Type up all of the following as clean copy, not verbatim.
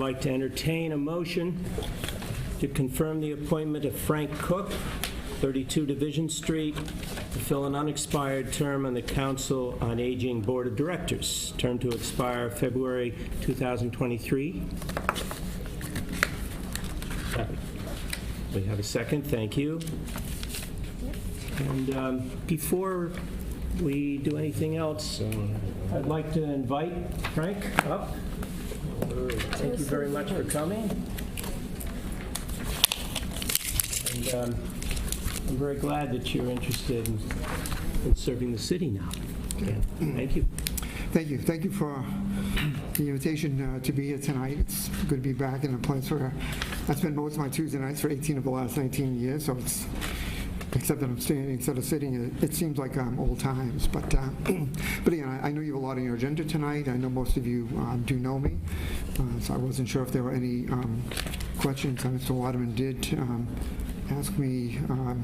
I'd like to entertain a motion to confirm the appointment of Frank Cook, 32 Division Street, to fill an unexpired term on the Council on Aging Board of Directors, term to expire February 2023. We have a second. Thank you. And before we do anything else, I'd like to invite Frank up. Thank you very much for coming. And I'm very glad that you're interested in serving the city now. Okay. Thank you. Thank you. Thank you for the invitation to be here tonight. It's good to be back in a place where I spent most of my Tuesday nights for 18 of the last 19 years, so it's, except that I'm standing instead of sitting, it seems like old times. But again, I know you have a lot on your agenda tonight. I know most of you do know me, so I wasn't sure if there were any questions. Mr. Waterman did ask me, I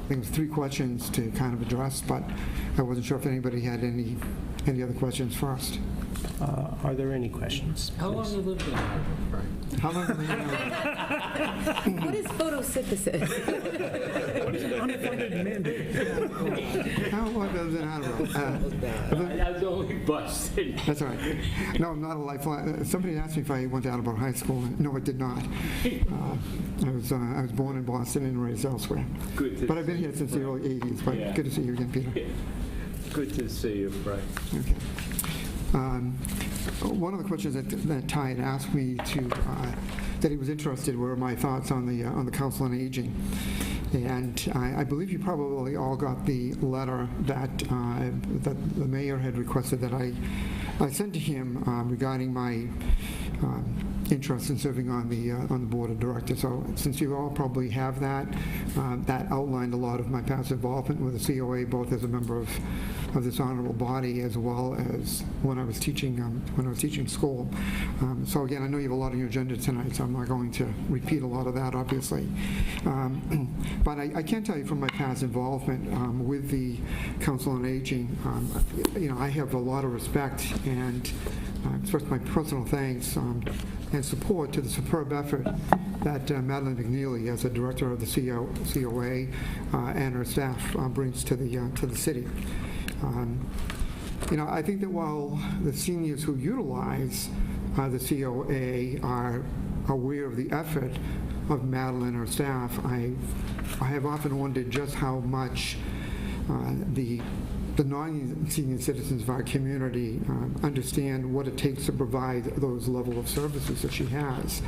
think it was 3 questions to kind of address, but I wasn't sure if anybody had any other questions first. Are there any questions? How long have you lived in Attleboro, Frank? How long have you been What is photosynthesis? What is an unfunded mandate? How long have you been in Attleboro? I was only busted. That's all right. No, I'm not a lifelong. Somebody asked me if I went to Attleboro High School. No, I did not. I was born in Boston and raised elsewhere. But I've been here since the early 80s. But good to see you again, Peter. Good to see you, Frank. Okay. One of the questions that Ty had asked me that he was interested were my thoughts on the Council on Aging. And I believe you probably all got the letter that the mayor had requested that I sent to him regarding my interest in serving on the board of directors. So since you all probably have that, that outlined a lot of my past involvement with the COA, both as a member of this honorable body as well as when I was teaching school. So again, I know you have a lot on your agenda tonight, so I'm not going to repeat a lot of that, obviously. But I can tell you from my past involvement with the Council on Aging, I have a lot of respect and express my personal thanks and support to the superb effort that Madeline McNeely, as a director of the COA, and her staff brings to the city. I think that while the seniors who utilize the COA are aware of the effort of Madeline and her staff, I have often wondered just how much the non-senior citizens of our community understand what it takes to provide those level of services that she has.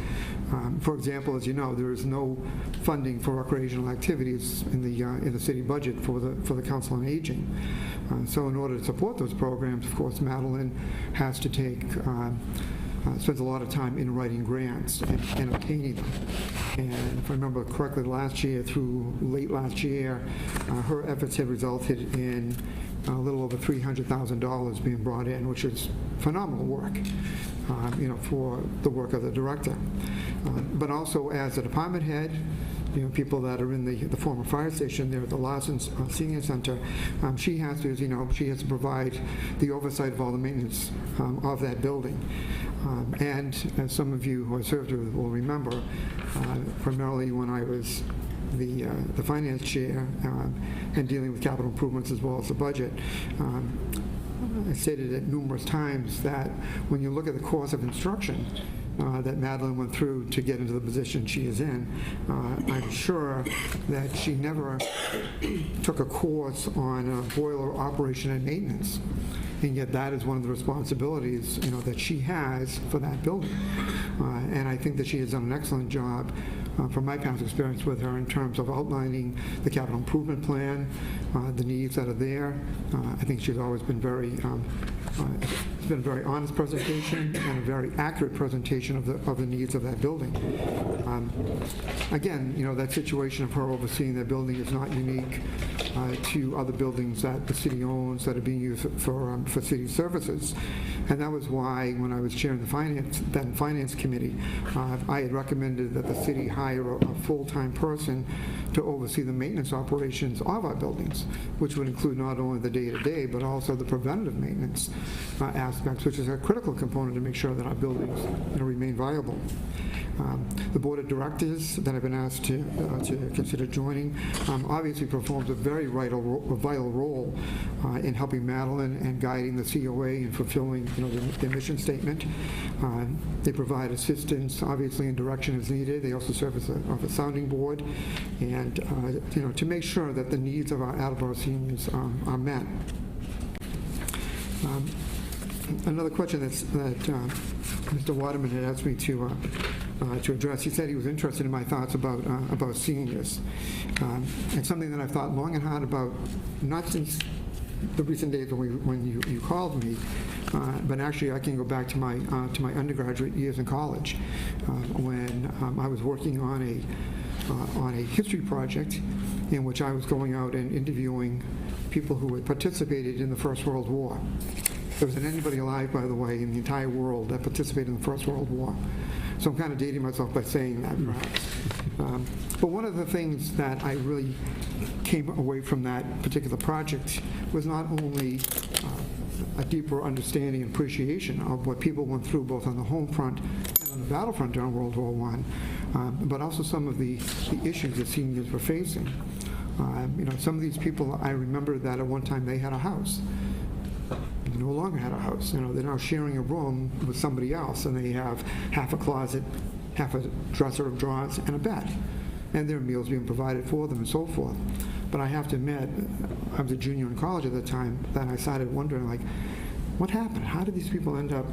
For example, as you know, there is no funding for recreational activities in the city budget for the Council on Aging. So in order to support those programs, of course, Madeline has to spends a lot of time in writing grants and obtaining them. And if I remember correctly, late last year, her efforts have resulted in a little over $300,000 being brought in, which is phenomenal work, for the work of the director. But also as a department head, people that are in the former fire station there at the Larson Senior Center, she has to provide the oversight of all the maintenance of that building. And as some of you who I served with will remember, primarily when I was the finance chair and dealing with capital improvements as well as the budget, I stated it numerous times that when you look at the course of instruction that Madeline went through to get into the position she is in, I'm sure that she never took a course on boiler operation and maintenance. And yet that is one of the responsibilities that she has for that building. And I think that she has done an excellent job from my past experience with her in terms of outlining the capital improvement plan, the needs that are there. I think she's always been it's been a very honest presentation and a very accurate presentation of the needs of that building. Again, that situation of her overseeing that building is not unique to other buildings that the city owns that are being used for city services. And that was why when I was chairing the finance committee, I had recommended that the city hire hire a full-time person to oversee the maintenance operations of our buildings, which would include not only the day-to-day, but also the preventative maintenance aspects, which is a critical component to make sure that our buildings remain viable. The board of directors that I've been asked to consider joining obviously performs a very vital role in helping Madeline and guiding the COA and fulfilling the mission statement. They provide assistance, obviously, in direction as needed. They also serve as a sounding board, and to make sure that the needs of our Attleboro seniors are met. Another question that Mr. Waterman had asked me to address. He said he was interested in my thoughts about seniors. It's something that I've thought long and hard about, not since the recent days when you called me, but actually I can go back to my undergraduate years in college, when I was working on a history project in which I was going out and interviewing people who had participated in the First World War. There wasn't anybody alive, by the way, in the entire world that participated in the First World War. So I'm kind of dating myself by saying that, perhaps. But one of the things that I really came away from that particular project was not only a deeper understanding and appreciation of what people went through both on the home front and on the battlefront during World War I, but also some of the issues that seniors were facing. Some of these people, I remember that at one time they had a house. They no longer had a house. They're now sharing a room with somebody else, and they have half a closet, half a dresser of drawers, and a bed. And there are meals being provided for them and so forth. But I have to admit, I was a junior in college at the time, that I started wondering, like, what happened? How did these people end up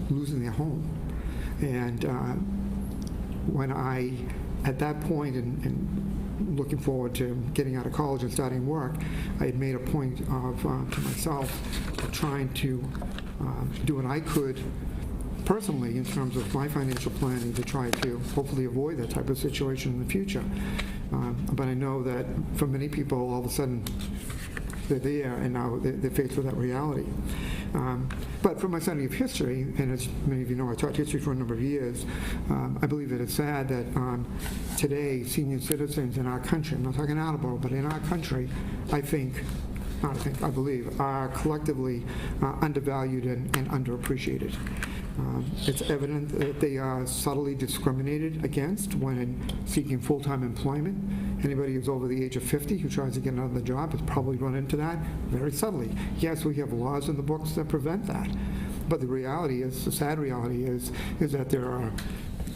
losing their home? And when I, at that point, and looking forward to getting out of college and starting work, I had made a point of, to myself, trying to do what I could personally in terms of my financial planning to try to hopefully avoid that type of situation in the future. But I know that for many people, all of a sudden, they're there, and now they're faced with that reality. But from my study of history, and as many of you know, I taught history for a number of years, I believe that it's sad that today, senior citizens in our country, I'm not talking Attleboro, but in our country, I believe, are collectively undervalued and underappreciated. It's evident that they are subtly discriminated against when seeking full-time employment. Anybody who's over the age of 50 who tries to get another job has probably run into that very subtly. Yes, we have laws in the books that prevent that, but the reality is, the sad reality is that there are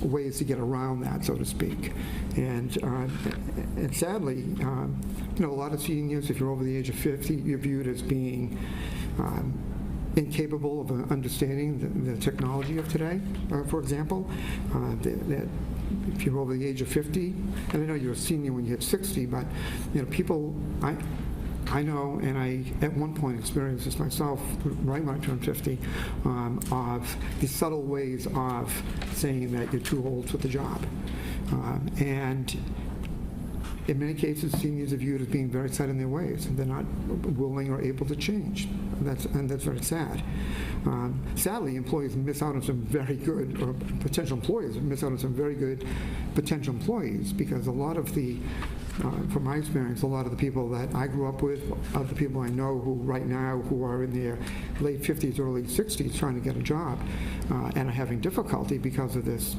ways to get around that, so to speak. And sadly, a lot of seniors, if you're over the age of 50, you're viewed as being incapable of understanding the technology of today, for example. That if you're over the age of 50, and I know you're a senior when you hit 60, but people, I know, and I at one point experienced this myself right when I turned 50, of the subtle ways of saying that you're too old for the job. And in many cases, seniors are viewed as being very set in their ways, and they're not willing or able to change. And that's very sad. Sadly, employees miss out on some very good, or potential employers miss out on some very good potential employees, because a lot of the, from my experience, a lot of the people that I grew up with, other people I know who right now who are in their late 50s, early 60s trying to get a job and are having difficulty because of this,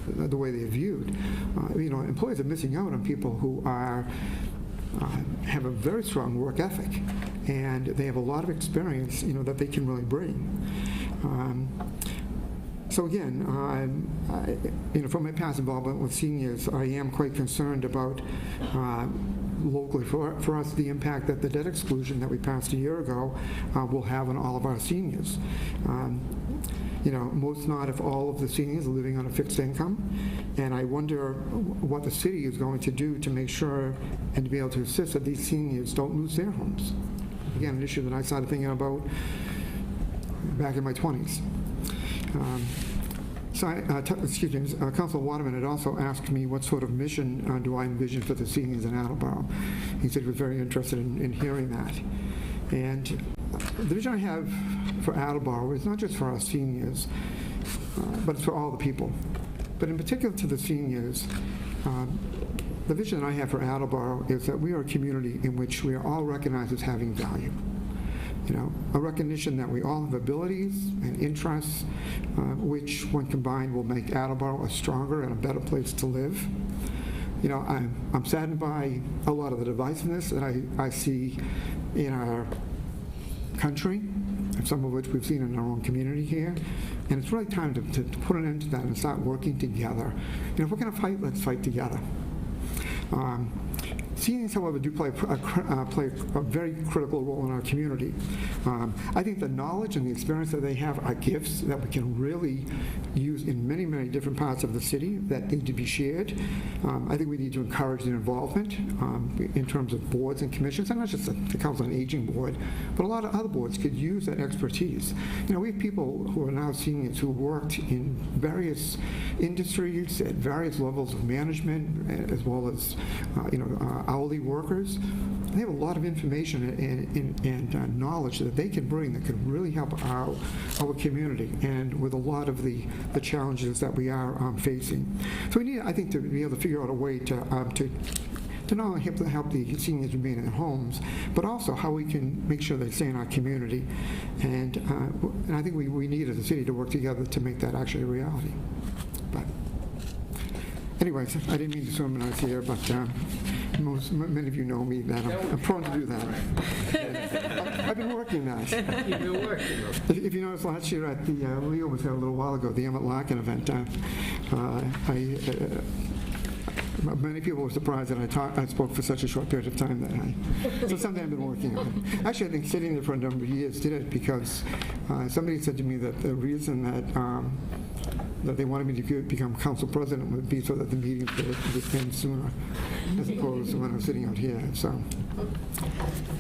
the way they're viewed. Employers are missing out on people who are have a very strong work ethic, and they have a lot of experience, that they can really bring. So again, from my past involvement with seniors, I am quite concerned about locally for us the impact that the debt exclusion that we passed a year ago will have on all of our seniors. Most, not if all of the seniors are living on a fixed income, and I wonder what the city is going to do to make sure and to be able to assist that these seniors don't lose their homes. Again, an issue that I started thinking about back in my 20s. Councilor Waterman had also asked me what sort of mission do I envision for the seniors in Attleboro. He said he was very interested in hearing that. And the vision I have for Attleboro is not just for our seniors, but it's for all the people. But in particular to the seniors, The vision that I have for Attleboro is that we are a community in which we are all recognized as having value. A recognition that we all have abilities and interests, which, when combined, will make Attleboro a stronger and a better place to live. I'm saddened by a lot of the divisiveness that I see in our country, some of which we've seen in our own community here. And it's really time to put an end to that and start working together. If we're going to fight, let's fight together. Seniors, however, do play a very critical role in our community. I think the knowledge and the experience that they have are gifts that we can really use in many, many different parts of the city that need to be shared. I think we need to encourage their involvement in terms of boards and commissions, and not just the Council on Aging Board, but a lot of other boards could use that expertise. We have people who are now seniors who worked in various industries at various levels of management, as well as hourly workers. They have a lot of information and knowledge that they can bring that could really help our community and with a lot of the challenges that we are facing. So we need, I think, to be able to figure out a way to not only help the seniors remain in their homes, but also how we can make sure they stay in our community. And I think we need as a city to work together to make that actually a reality. But anyways, I didn't mean to sermonize here, but many of you know me that I'm prone to do that. I've been working that. You've been working. If you noticed last year at the, Leo was here a little while ago, the Emmett Larkin event, many people were surprised that I spoke for such a short period of time so something I've been working on. Actually, I think sitting there for a number of years did it because somebody said to me that the reason that they wanted me to become council president would be so that the meetings would end sooner, as opposed to when I was sitting out here. So,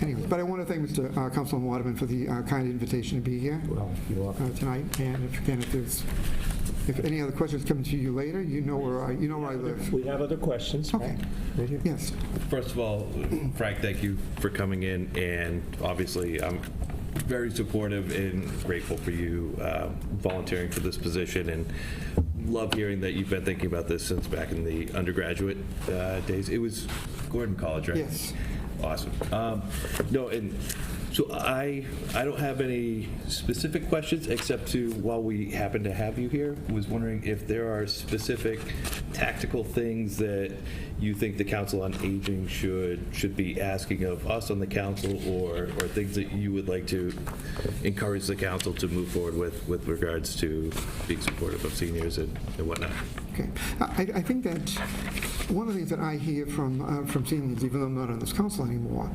anyway, but I want to thank Mr. Councilman Waterman for the kind invitation to be here tonight. And if any other questions come to you later, you know where I live. We have other questions. Okay. Yes. First of all, Frank, thank you for coming in, and obviously I'm very supportive and grateful for you volunteering for this position, and love hearing that you've been thinking about this since back in the undergraduate days. It was Gordon College, right? Yes. Awesome. No, and so I don't have any specific questions except to, while we happen to have you here, was wondering if there are specific tactical things that you think the Council on Aging should be asking of us on the council, or things that you would like to encourage the council to move forward with regards to being supportive of seniors and whatnot. Okay. I think that one of the things that I hear from seniors, even though I'm not on this council anymore,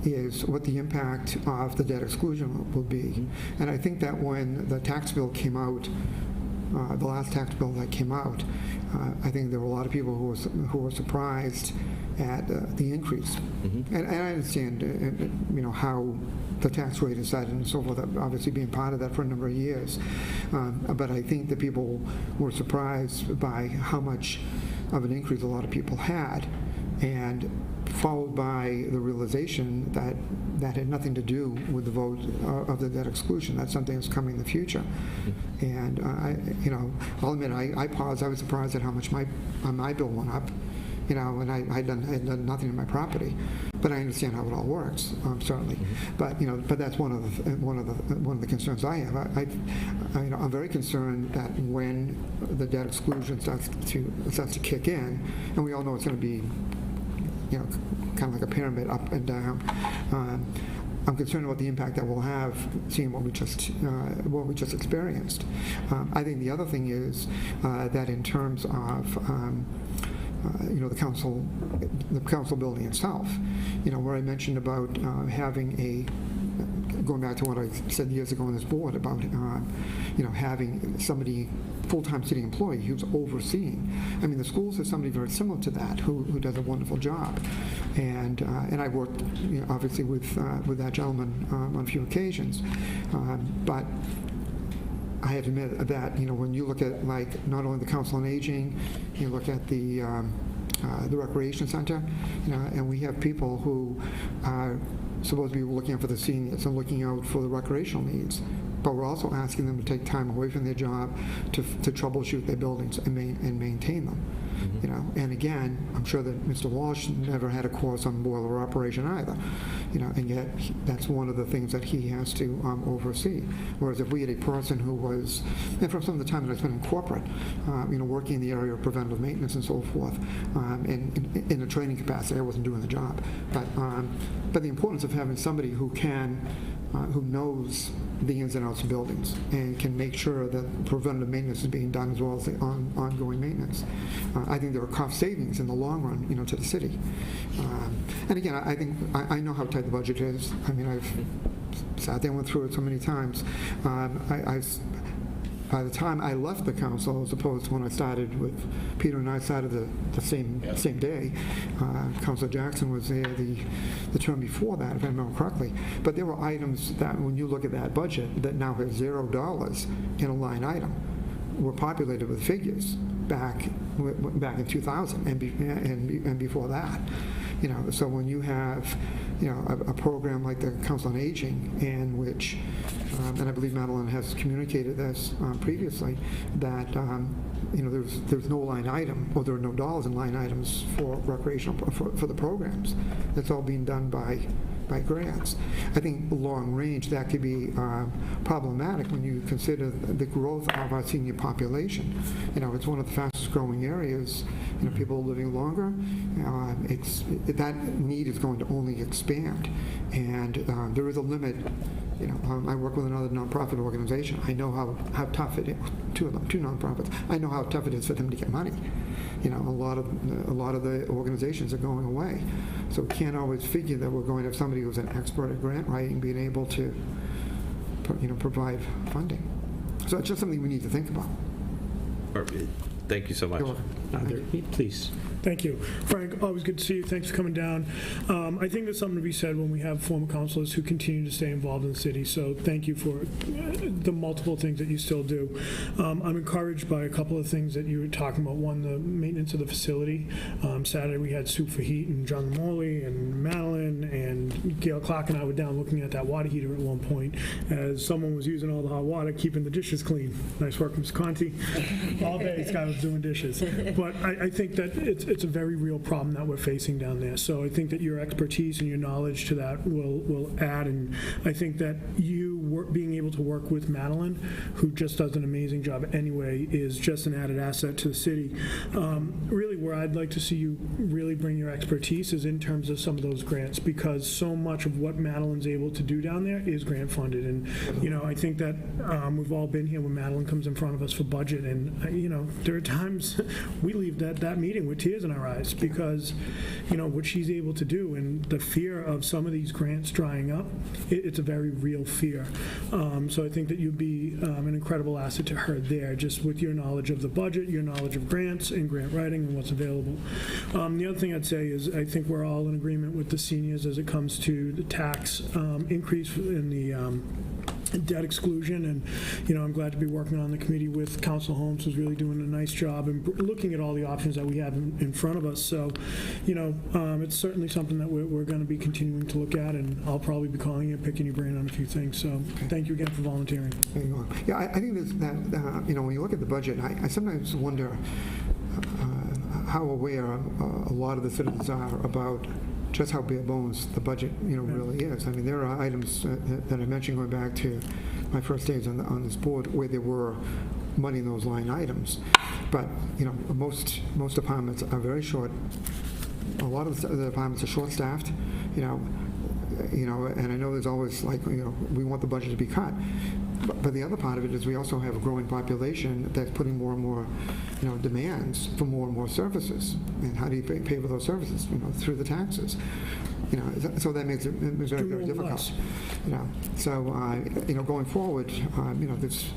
is what the impact of the debt exclusion will be. And I think that when the tax bill came out, the last tax bill that came out, I think there were a lot of people who were surprised at the increase. And I understand, how the tax rate is set and so forth, obviously being part of that for a number of years. But I think that people were surprised by how much of an increase a lot of people had, and followed by the realization that that had nothing to do with the vote of the debt exclusion. That's something that's coming in the future. And I'll admit, I paused. I was surprised at how much my bill went up. And I had done nothing in my property, but I understand how it all works, certainly. But that's one of the concerns I have. I'm very concerned that when the debt exclusion starts to kick in, and we all know it's going to be, kind of like a pyramid, up and down. I'm concerned about the impact that we'll have, seeing what we just experienced. I think the other thing is that in terms of the council building itself, where I mentioned about having going back to what I said years ago on this board about, having somebody, full-time city employee who's overseeing. I mean, the schools have somebody very similar to that who does a wonderful job. And I worked, obviously, with that gentleman on a few occasions. But I have to admit that, when you look at, not only the Council on Aging, you look at the Recreation Center, and we have people who are supposed to be looking out for the seniors and looking out for the recreational needs. but we're also asking them to take time away from their job to troubleshoot their buildings and maintain them. You know, and again, I'm sure that Mr. Walsh never had a course on boiler operation either. You know, and yet that's one of the things that he has to oversee. Whereas if we had a person who was, and from some of the time that I spent in corporate, you know, working in the area of preventive maintenance and so forth, in a training capacity, I wasn't doing the job. But the importance of having somebody who knows the ins and outs of buildings and can make sure that preventative maintenance is being done as well as the ongoing maintenance. I think there are cost savings in the long run, you know, to the city. And again, I think I know how tight the budget is. I mean, I've sat there and went through it so many times. By the time I left the council, as opposed to when I started with Peter and I started the same day, Councilor Jackson was there the term before that, if I remember correctly. But there were items that, when you look at that budget, that now has $0 in a line item, were populated with figures back in 2000 and before that. You know, so when you have, you know, a program like the Council on Aging, in which, and I believe Madeline has communicated this previously, that you know, there's no line item, or there are no dollars in line items for recreational for the programs. That's all being done by grants. I think long range that could be problematic when you consider the growth of our senior population. You know, it's one of the fastest growing areas. You know, people are living longer. That need is going to only expand, and there is a limit. You know, I work with another nonprofit organization. I know how tough it is. Two nonprofits. I know how tough it is for them to get money. You know, a lot of the organizations are going away, so we can't always figure that we're going to have somebody who's an expert at grant writing being able to, you know, provide funding. So it's just something we need to think about. Perfect. Thank you so much. You're welcome. Please. Thank you. Frank, always good to see you. Thanks for coming down. I think there's something to be said when we have former councilors who continue to stay involved in the city, so thank you for the multiple things that you still do. I'm encouraged by a couple of things that you were talking about. One, the maintenance of the facility. Saturday we had Soup for Heat, and John Morley and Madeline and Gail Clark and I were down looking at that water heater at one point as someone was using all the hot water, keeping the dishes clean. Nice work, Ms. Conti. All day this guy was doing dishes. But I think that it's a very real problem that we're facing down there. So I think that your expertise and your knowledge to that will add, and I think that being able to work with Madeline, who just does an amazing job anyway, is just an added asset to the city. Really, where I'd like to see you really bring your expertise is in terms of some of those grants, because so much of what Madeline's able to do down there is grant funded. And, you know, I think that we've all been here when Madeline comes in front of us for budget, and, you know, there are times we leave that meeting with tears in our eyes because, you know, what she's able to do, and the fear of some of these grants drying up, it's a very real fear. So I think that you'd be an incredible asset to her there, just with your knowledge of the budget, your knowledge of grants and grant writing and what's available. The other thing I'd say is I think we're all in agreement with the seniors as it comes to the tax increase in the debt exclusion, and, you know, I'm glad to be working on the committee with Council Holmes, who's really doing a nice job and looking at all the options that we have in front of us. So, you know, it's certainly something that we're going to be continuing to look at, and I'll probably be calling you and picking your brain on a few things. So thank you again for volunteering. There you are. Yeah, I think that you know, when you look at the budget, I sometimes wonder how aware a lot of the citizens are about just how bare bones the budget, you know, really is. I mean, there are items that I mentioned going back to my first days on this board where there were money in those line items, but, you know, most departments are very short. A lot of the departments are short-staffed, you know, and I know there's always, like, you know, we want the budget to be cut. But the other part of it is we also have a growing population that's putting more and more, you know, demands for more and more services. And how do you pay for those services? You know, through the taxes. You know, so that makes it very, very difficult. You know, so you know, going forward, you know, these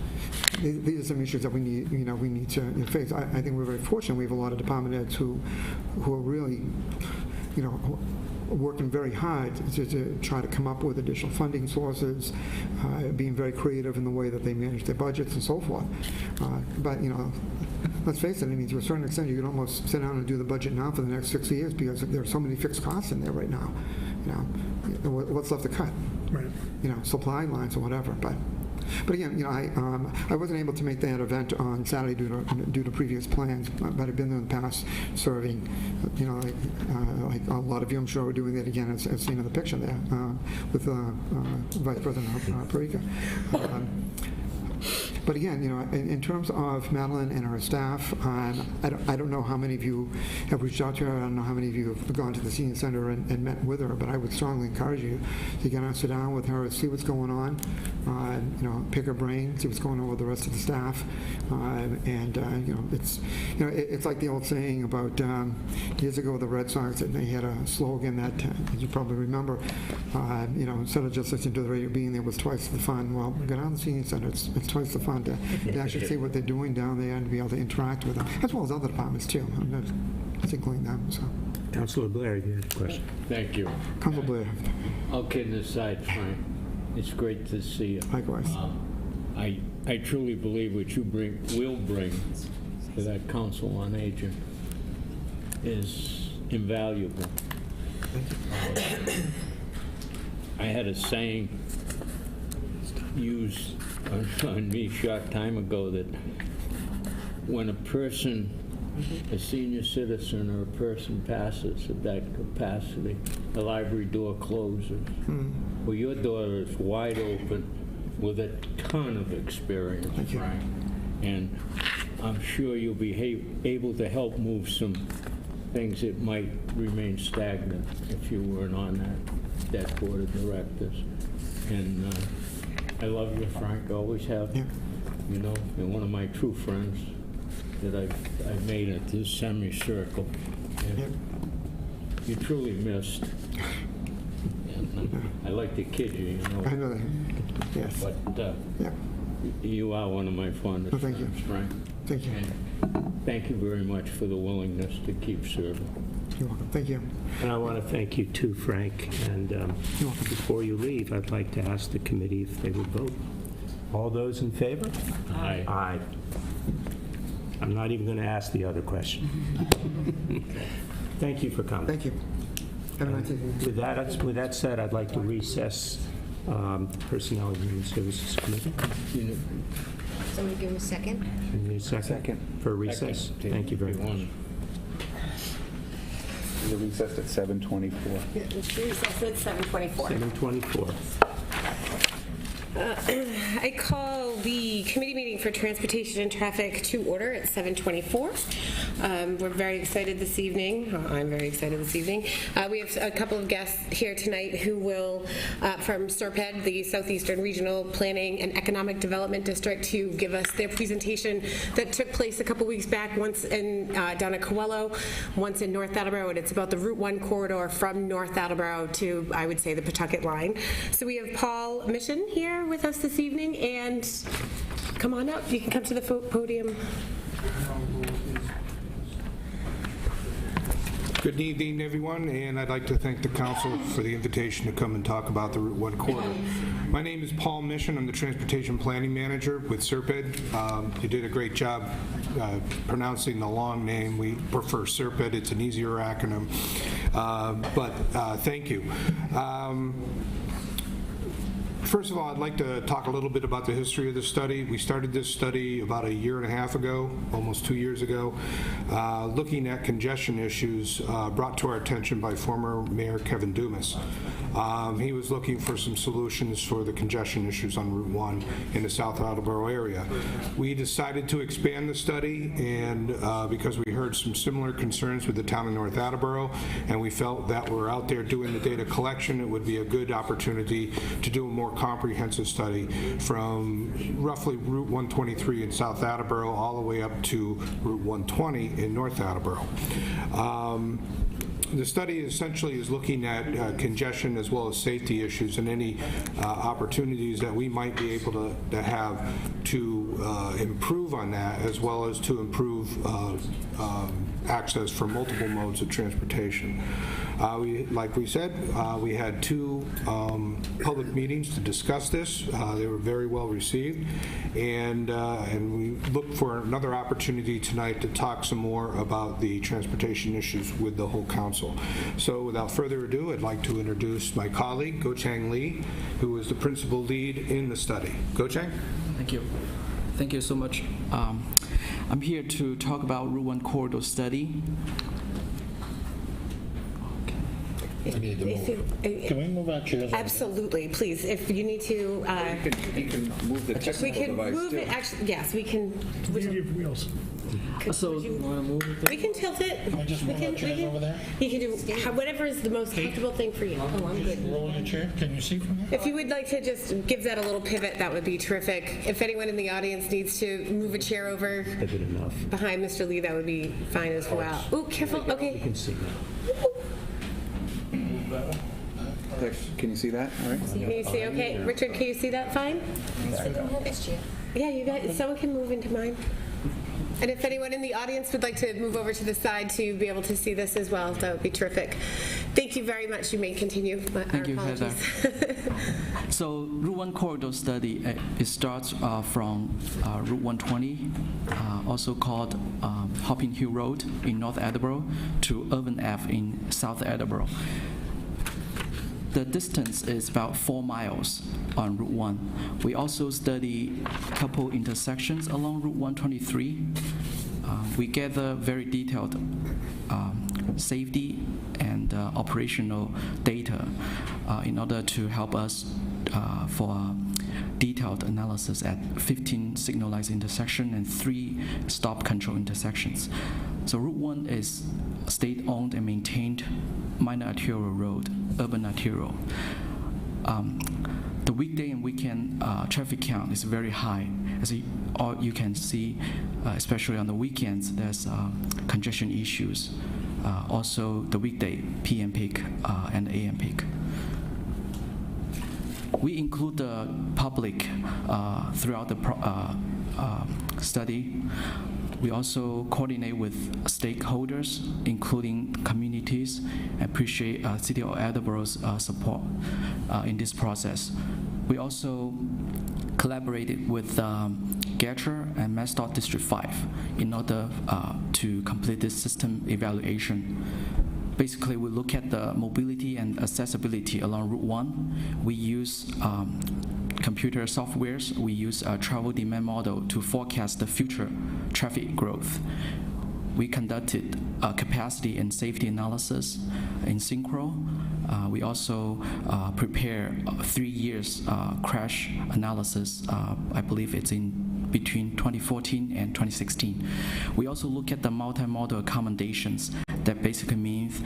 are some issues that we need to face. I think we're very fortunate. We have a lot of department heads who are really, you know, working very hard to try to come up with additional funding sources, being very creative in the way that they manage their budgets and so forth. But, you know, let's face it, I mean, to a certain extent, you can almost sit down and do the budget now for the next 6 years because there are so many fixed costs in there right now. You know, what's left to cut? Right. You know, supply lines or whatever. But But again, I wasn't able to make that event on Saturday due to previous plans, but I've been there in the past serving, like a lot of you, I'm sure, are doing that again, as seen in the picture there, with Vice President Parika. But again, in terms of Madeline and her staff, I don't know how many of you have reached out to her. I don't know how many of you have gone to the senior center and met with her, but I would strongly encourage you to get on, sit down with her, see what's going on, pick her brain, see what's going on with the rest of the staff. It's like the old saying about years ago, the Red Sox, they had a slogan that you probably remember, instead of just listening to the radio, being there was twice the fun. Well, go down to the senior center, it's twice the fun to actually see what they're doing down there and to be able to interact with them, as well as other departments too. I'm not singling them. So, Councilor Blair, you had a question. Thank you. Councilor Blair, All kidding aside, Frank, it's great to see you. likewise. I truly believe what you will bring to that Council on Aging is invaluable. I had a saying used on me a short time ago that when a senior citizen or a person passes at that capacity, the library door closes. Well, your door is wide open with a ton of experience, Frank. And I'm sure you'll be able to help move some things that might remain stagnant if you weren't on that board of directors. And I love you, Frank, always have. Yeah. And one of my true friends that I've made at this semicircle. And you're truly missed. And I like to kid you, I know that. Yes. but Yeah. you are one of my fondest Well, thank you. friends, Frank. Thank you. And thank you very much for the willingness to keep serving. You're welcome. Thank you. And I want to thank you too, Frank. And before you leave, I'd like to ask the committee if they would vote. All those in favor? Aye. Aye. I'm not even going to ask the other question. Thank you for coming. Thank you. Have a nice evening. With that said, I'd like to recess Personnel and Human Services Committee. Somebody give him a second. Need a second? For recess? Thank you very much. We're recessed at 7:24. It's at 7:24. 7:24. I call the committee meeting for transportation and traffic to order at 7:24. We're very excited this evening. I'm very excited this evening. We have a couple of guests here tonight who will, from SERPED, the Southeastern Regional Planning and Economic Development District, to give us their presentation that took place a couple weeks back, once in down at Coelho, once in North Attleboro, and it's about the Route 1 corridor from North Attleboro to, I would say, the Pawtucket line. So we have Paul Mission here with us this evening, and come on up. You can come to the podium. Good evening, everyone, and I'd like to thank the council for the invitation to come and talk about the Route 1 corridor. My name is Paul Mission. I'm the Transportation Planning Manager with SERPED. You did a great job pronouncing the long name. We prefer SERPED. It's an easier acronym, but thank you. First of all, I'd like to talk a little bit about the history of the study. We started this study about a year and a half ago, almost 2 years ago, looking at congestion issues brought to our attention by former Mayor Kevin Dumas. He was looking for some solutions for the congestion issues on Route 1 in the South Attleboro area. We decided to expand the study, and because we heard some similar concerns with the town of North Attleboro, and we felt that we're out there doing the data collection, it would be a good opportunity to do a more comprehensive study from roughly Route 123 in South Attleboro all the way up to Route 120 in North Attleboro. The study essentially is looking at congestion as well as safety issues and any opportunities that we might be able to have to improve on that, as well as to improve access for multiple modes of transportation. Like we said, we had 2 public meetings to discuss this. They were very well received, and we look for another opportunity tonight to talk some more about the transportation issues with the whole council. So without further ado, I'd like to introduce my colleague, Go-Chang Lee, who is the principal lead in the study. Go-Chang? Thank you. Thank you so much. I'm here to talk about Route 1 corridor study. Can we move our chairs? Absolutely, please. If you need to, You can move the we technical can device, move too. it, actually, yes, we can. We give wheels. So, want to move it? We can tilt it. Can I just move our chairs over there? You can do whatever is the most comfortable thing for you. Oh, I'm good. Roll your chair. Can you see from there? If you would like to just give that a little pivot, that would be terrific. If anyone in the audience needs to move a chair over Pivot enough. behind Mr. Lee, that would be fine as well. Ooh, careful, You okay. can see now. Can you see that? All right. Can you see okay? Richard, can you see that fine? Yeah, you guys, someone can move into mine. And if anyone in the audience would like to move over to the side to be able to see this as well, that would be terrific. Thank you very much. You may continue. Thank you, Heather. So, Route 1 corridor study, it starts from Route 120, also called Hopping Hill Road in North Attleboro, to Urban Ave in South Attleboro. The distance is about 4 miles on Route 1. We also study a couple intersections along Route 123. We gather very detailed safety and operational data in order to help us for detailed analysis at 15 signalized intersections and 3 stop control intersections. So Route 1 is state-owned and maintained minor arterial road, urban arterial. The weekday and weekend traffic count is very high. As you can see, especially on the weekends, there's congestion issues. Also, the weekday PM peak and AM peak. We include the public throughout the study. We also coordinate with stakeholders, including communities, and appreciate City of Attleboro's support in this process. We also collaborated with GETRA and MassDOT District 5 in order to complete this system evaluation. Basically, we look at the mobility and accessibility along Route 1. We use computer softwares. We use a travel demand model to forecast the future traffic growth. We conducted a capacity and safety analysis in synchro. We also prepare 3 years crash analysis. I believe it's in between 2014 and 2016. We also look at the multimodal accommodations. That basically means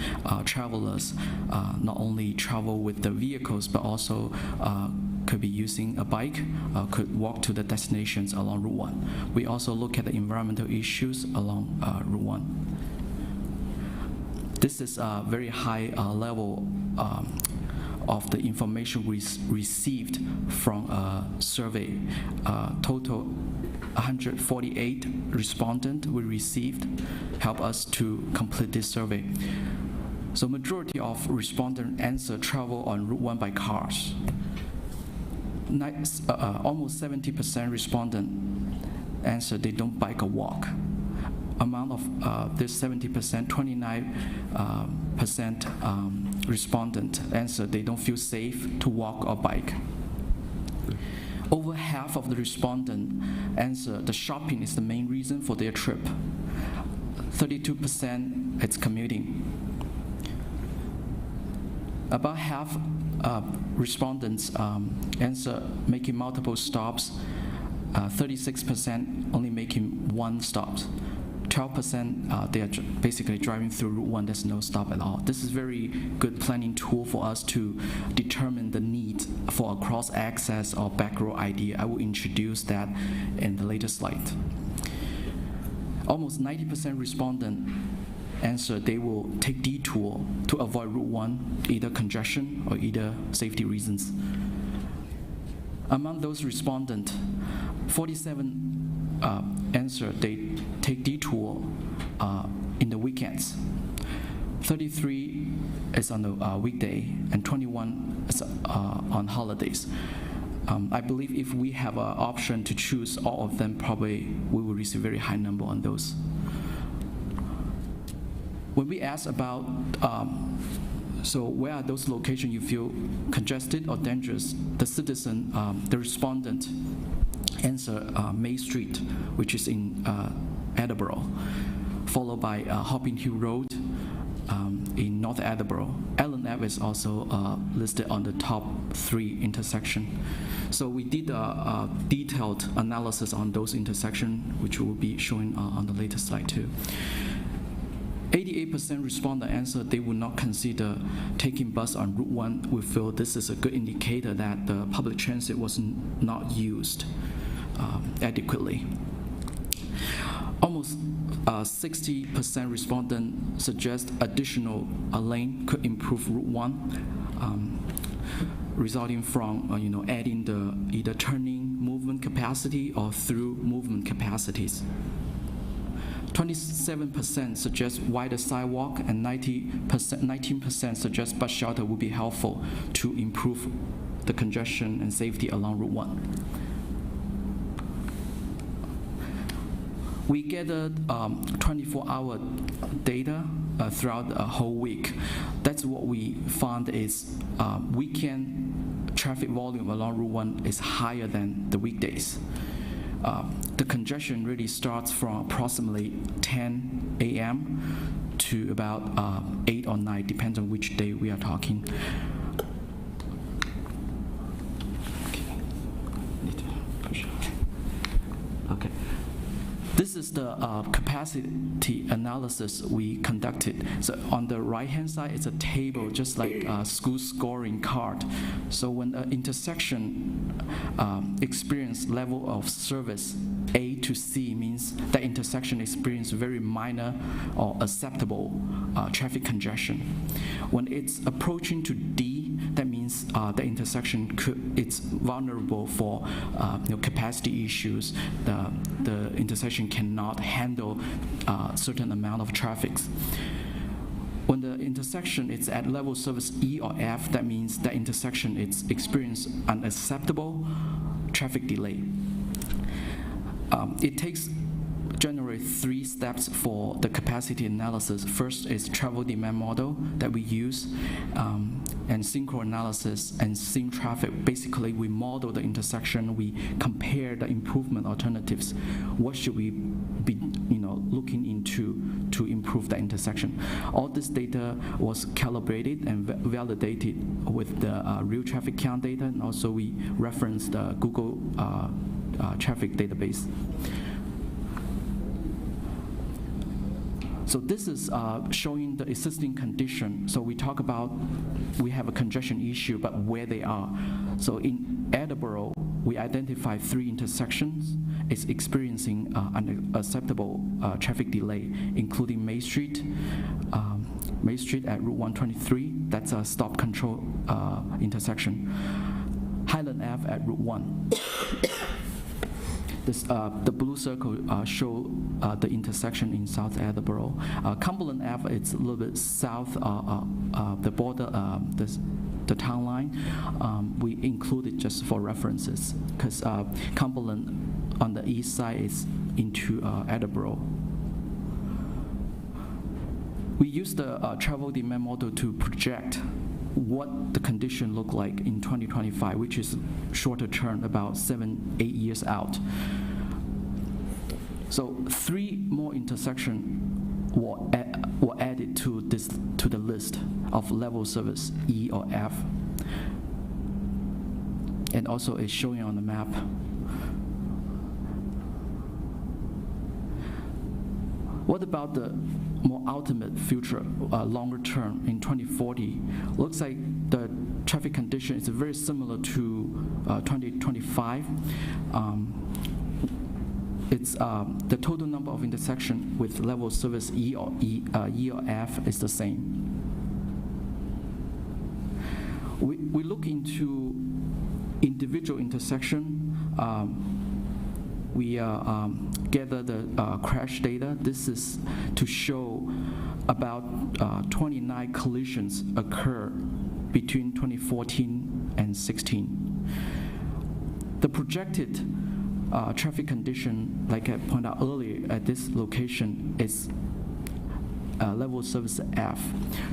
travelers not only travel with the vehicles, but also could be using a bike, could walk to the destinations along Route 1. We also look at the environmental issues along Route 1. This is a very high level of the information we received from a survey. Total 148 respondents we received help us to complete this survey. So majority of respondents answer travel on Route 1 by cars. Almost 70% respondent answer they don't bike or walk. Amount of this 70%, 29% respondent answer they don't feel safe to walk or bike. Over half of the respondent answer the shopping is the main reason for their trip. 32% it's commuting. About half respondents answer making multiple stops. 36% only making one stop. 12% they are basically driving through Route 1. There's no stop at all. This is very good planning tool for us to determine the need for a cross access or back road idea. I will introduce that in the later slide. Almost 90% respondent answer they will take detour to avoid Route 1, either congestion or either safety reasons. Among those respondents, 47% answer they take detour in the weekends. 33 is on the weekday, and 21 is on holidays. I believe if we have an option to choose all of them, probably we will receive a very high number on those. When we ask about, so where are those locations you feel congested or dangerous, the citizen, the respondent answer May Street, which is in Attleboro, followed by Hopping Hill Road in North Attleboro. Allen Ave is also listed on the top 3 intersection. So we did a detailed analysis on those intersections, which will be showing on the later slide too. 88% responder answered they would not consider taking bus on Route 1. We feel this is a good indicator that the public transit was not used adequately. Almost 60% respondent suggest additional lane could improve Route 1, resulting from adding the either turning movement capacity or through movement capacities. 27% suggest wider sidewalk, and 19% suggest bus shelter would be helpful to improve the congestion and safety along Route 1. We gathered 24-hour data throughout the whole week. That's what we found is weekend traffic volume along Route 1 is higher than the weekdays. The congestion really starts from approximately 10 a.m. to about 8 or 9, depends on which day we are talking. Okay. This is the capacity analysis we conducted. So on the right-hand side, it's a table, just like a school scoring card. So when an intersection experience level of service A to C, means that intersection experience very minor or acceptable traffic congestion. When it's approaching to D, that means the intersection it's vulnerable for capacity issues. The intersection cannot handle a certain amount of traffic. When the intersection is at level service E or F, that means the intersection is experience unacceptable traffic delay. It takes generally 3 steps for the capacity analysis. First is travel demand model that we use, and synchro analysis and sync traffic. Basically, we model the intersection, we compare the improvement alternatives. What should we be looking into to improve the intersection? All this data was calibrated and validated with the real traffic count data, and also we referenced the Google traffic database. So this is showing the existing condition. So we talk about we have a congestion issue, but where they are. So in Attleboro, we identify 3 intersections. It's experiencing unacceptable traffic delay, including May Street at Route 123. That's a stop control intersection. Highland Ave at Route 1. The blue circle show the intersection in South Attleboro. Cumberland Ave, it's a little bit south the border, the town line. We included just for references because Cumberland on the east side is into Attleboro. We use the travel demand model to project what the condition look like in 2025, which is shorter term, about 7-8 years out. So 3 more intersections were added to the list of level service E or F, and also it's showing on the map. What about the more ultimate future, longer term in 2040? Looks like the traffic condition is very similar to 2025. It's the total number of intersections with level service E or F is the same. We look into individual intersection. we gather the crash data. This is to show about 29 collisions occur between 2014 and 16. The projected traffic condition, like I pointed out earlier, at this location is level service F.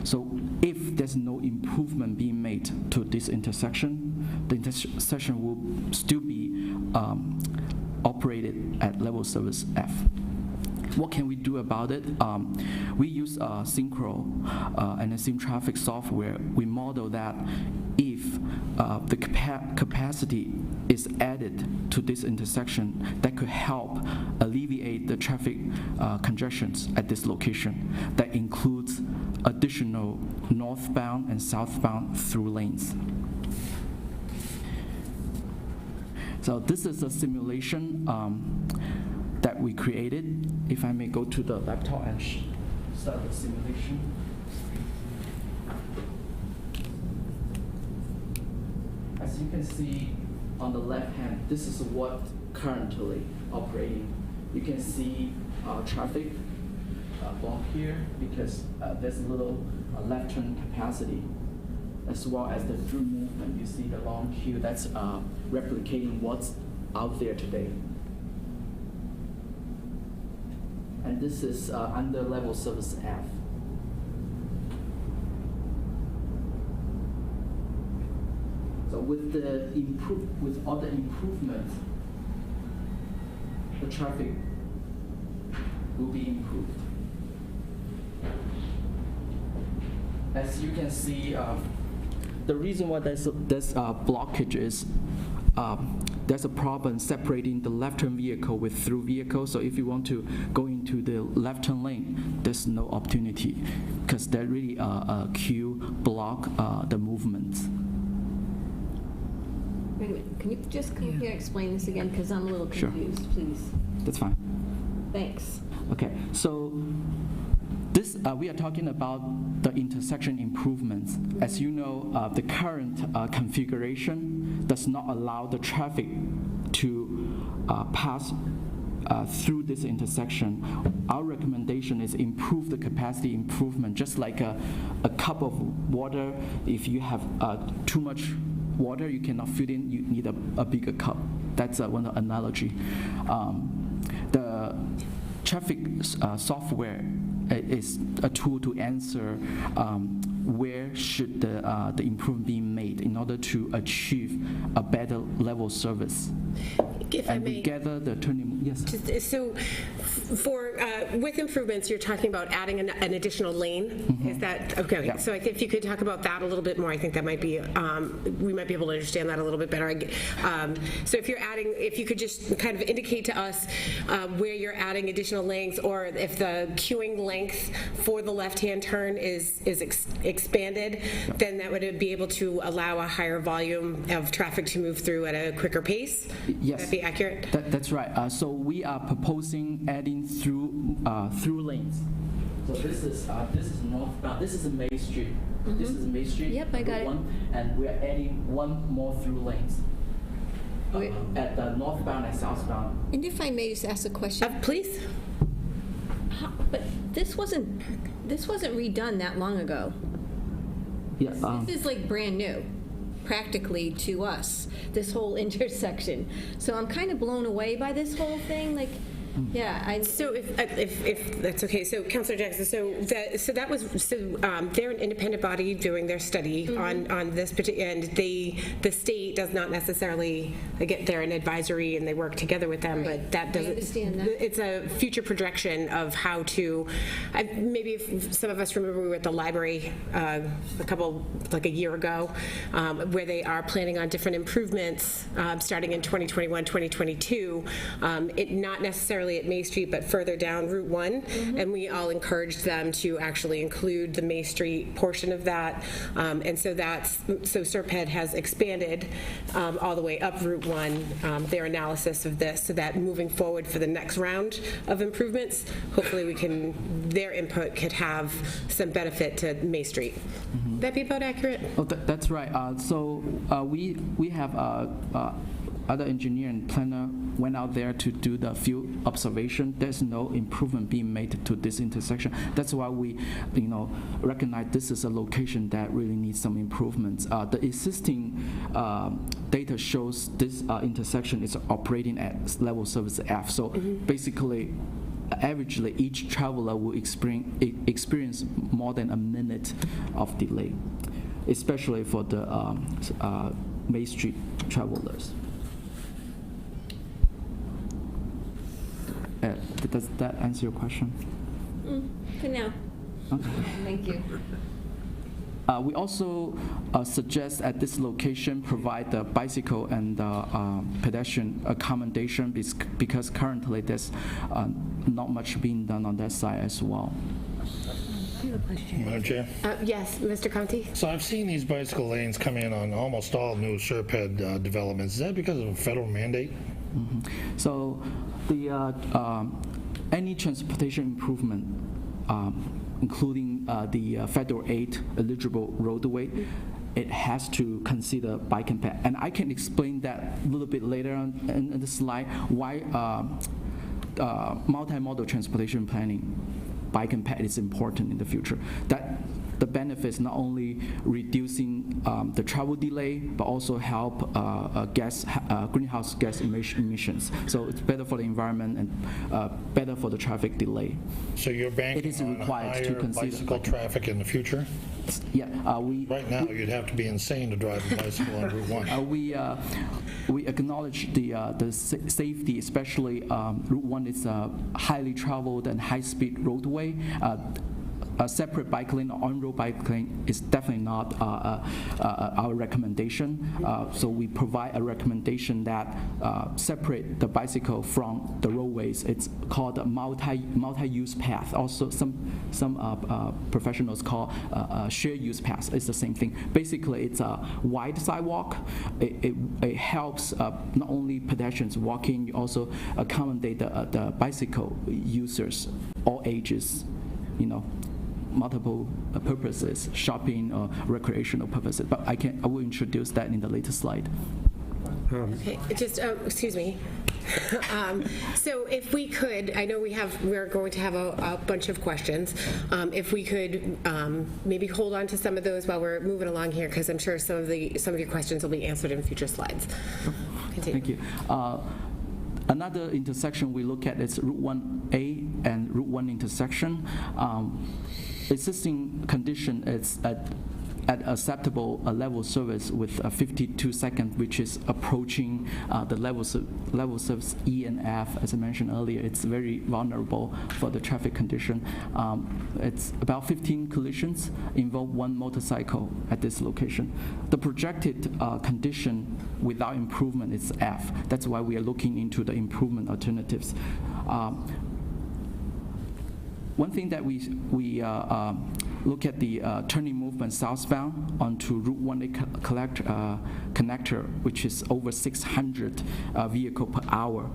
So if there's no improvement being made to this intersection, the intersection will still be operated at level service F. What can we do about it? We use Synchro and the Sim traffic software. We model that if the capacity is added to this intersection, that could help alleviate the traffic congestions at this location. That includes additional northbound and southbound through lanes. So this is a simulation that we created. If I may go to the laptop and start the simulation. As you can see on the left hand, this is what currently operating. You can see traffic block here because there's a little left turn capacity, as well as the through movement. You see the long queue that's replicating what's out there today. And this is under level service F. So with all the improvements, the traffic will be improved. As you can see, the reason why there's blockage is there's a problem separating the left-turn vehicle with through vehicle. So if you want to go into the left-turn lane, there's no opportunity because there really a queue block the movement. Wait a minute, can you just come here and explain this again, because I'm a little confused, please? That's fine. Thanks. Okay, so this we are talking about the intersection improvements. As you know, the current configuration does not allow the traffic to pass through this intersection. Our recommendation is improve the capacity improvement, just like a cup of water. If you have too much water you cannot fit in, you need a bigger cup. That's one analogy. The traffic software is a tool to answer where should the improvement be made in order to achieve a better level service. If I may, we gather the turning. Yes. So, for with improvements, you're talking about adding an additional lane. Mm-hmm. Is that okay? Yeah. So, I think if you could talk about that a little bit more, I think that might be we might be able to understand that a little bit better. So, if you're adding, if you could just kind of indicate to us where you're adding additional lanes, or if the queuing length for the left-hand turn is expanded, then that would be able to allow a higher volume of traffic to move through at a quicker pace. Yes. Would that be accurate? That's right. So we are proposing adding through lanes. So this is northbound. This is May Street. Mm-hmm. This is May Street. Yep, I got it. And we're adding one more through lanes at the northbound and southbound. And if I may just ask a question, Please. But this wasn't redone that long ago. Yeah. This is like brand new, practically, to us, this whole intersection. So I'm kind of blown away by this whole thing. Like, yeah. So if that's okay, so Councilor Jackson, they're an independent body doing their study on this particular, and the state does not necessarily they're an advisory and they work together with them, Right. but that doesn't. I understand that. It's a future projection of how to. Maybe if some of us remember, we were at the library a year ago, where they are planning on different improvements starting in 2021, 2022. It not necessarily at May Street, but further down Route 1, and we all encouraged them to actually include the May Street portion of that, and so SERPED has expanded all the way up Route 1 their analysis of this, so that moving forward for the next round of improvements, hopefully their input could have some benefit to May Street. Would that be about accurate? Oh, that's right. So we have other engineer and planner went out there to do the field observation. There's no improvement being made to this intersection. That's why we, recognize this is a location that really needs some improvements. The existing data shows this intersection is operating at level service F. So basically, averagely, each traveler will experience more than a minute of delay, especially for the May Street travelers. Does that answer your question? For now. Okay. Thank you. We also suggest at this location provide the bicycle and pedestrian accommodation because currently there's not much being done on that side as well. Madam Chair? Yes, Mr. Conti? So I've seen these bicycle lanes come in on almost all new Serped developments. Is that because of a federal mandate? So the any transportation improvement, including the federal aid eligible roadway, it has to consider bike and ped. And I can explain that a little bit later on in the slide why multimodal transportation planning, bike and ped, is important in the future. That the benefits not only reducing the travel delay, but also help greenhouse gas emissions. So it's better for the environment and better for the traffic delay. So you're banking It is on required to higher consider bicycle traffic in the future? Yeah, Right now, you'd have to be insane to drive a bicycle on Route 1. we acknowledge the safety, especially Route 1 is a highly traveled and high-speed roadway. A separate bike lane or on-road bike lane is definitely not our recommendation. So we provide a recommendation that separate the bicycle from the roadways. It's called a multi-use path. Also, some professionals call shared use path. It's the same thing. Basically, it's a wide sidewalk. It helps not only pedestrians walking, you also accommodate the bicycle users, all ages, multiple purposes, shopping or recreational purposes. But I will introduce that in the later slide. Okay, just, excuse me. So if we could, I know we're going to have a bunch of questions. If we could maybe hold on to some of those while we're moving along here, because I'm sure some of your questions will be answered in future slides. Continue. Thank you. Another intersection we look at is Route 1A and Route 1 intersection. Existing condition is at acceptable level service with 52 seconds, which is approaching the level service E and F. As I mentioned earlier, it's very vulnerable for the traffic condition. It's about 15 collisions involve one motorcycle at this location. The projected condition without improvement is F. That's why we are looking into the improvement alternatives. One thing that we look at the turning movement southbound onto Route 1A connector, which is over 600 vehicle per hour.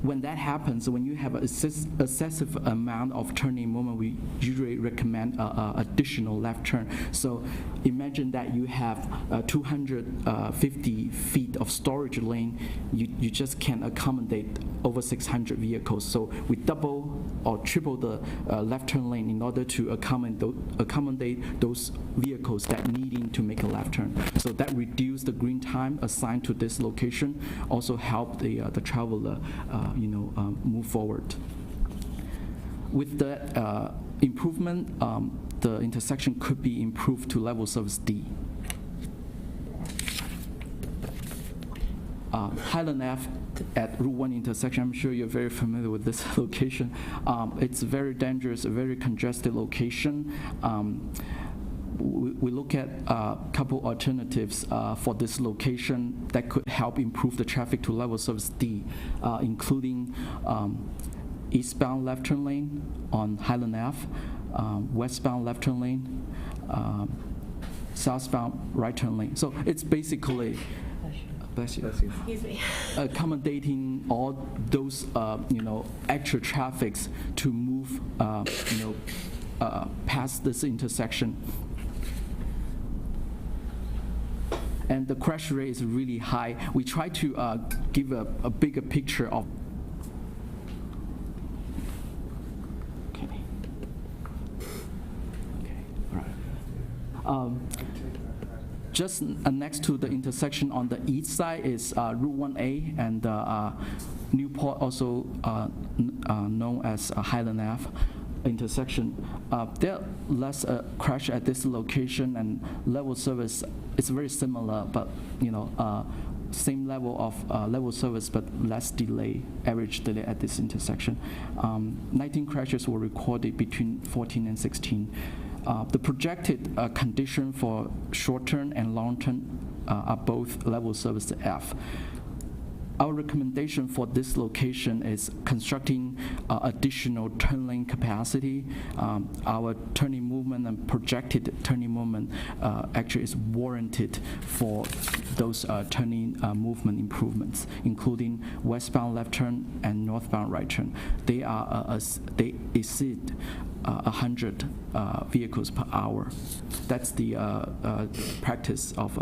When that happens, when you have an excessive amount of turning movement, we usually recommend additional left turn. So imagine that you have 250 feet of storage lane. You just can't accommodate over 600 vehicles. So we double or triple the left turn lane in order to accommodate those vehicles that needing to make a left turn. So that reduce the green time assigned to this location, also help the traveler move forward. With the improvement, the intersection could be improved to level service D. Highland Ave at Route 1 intersection, I'm sure you're very familiar with this location. It's a very dangerous, a very congested location. We look at a couple alternatives for this location that could help improve the traffic to level service D, including eastbound left turn lane on Highland Ave, westbound left turn lane, southbound right turn lane. So it's basically Excuse me. accommodating all those extra traffics to move past this intersection. and the crash rate is really high. We try to give a bigger picture of. Okay. Okay. All right. Just next to the intersection on the east side is Route 1A and Newport, also known as Highland Ave intersection. There are less crash at this location, and level service is very similar, but same level of level service, but less delay, average delay at this intersection. 19 crashes were recorded between 14 and 16. The projected condition for short-term and long-term are both level service F. Our recommendation for this location is constructing additional turn lane capacity. Our turning movement and projected turning movement actually is warranted for those turning movement improvements, including westbound left turn and northbound right turn. They exceed 100 vehicles per hour. That's the practice of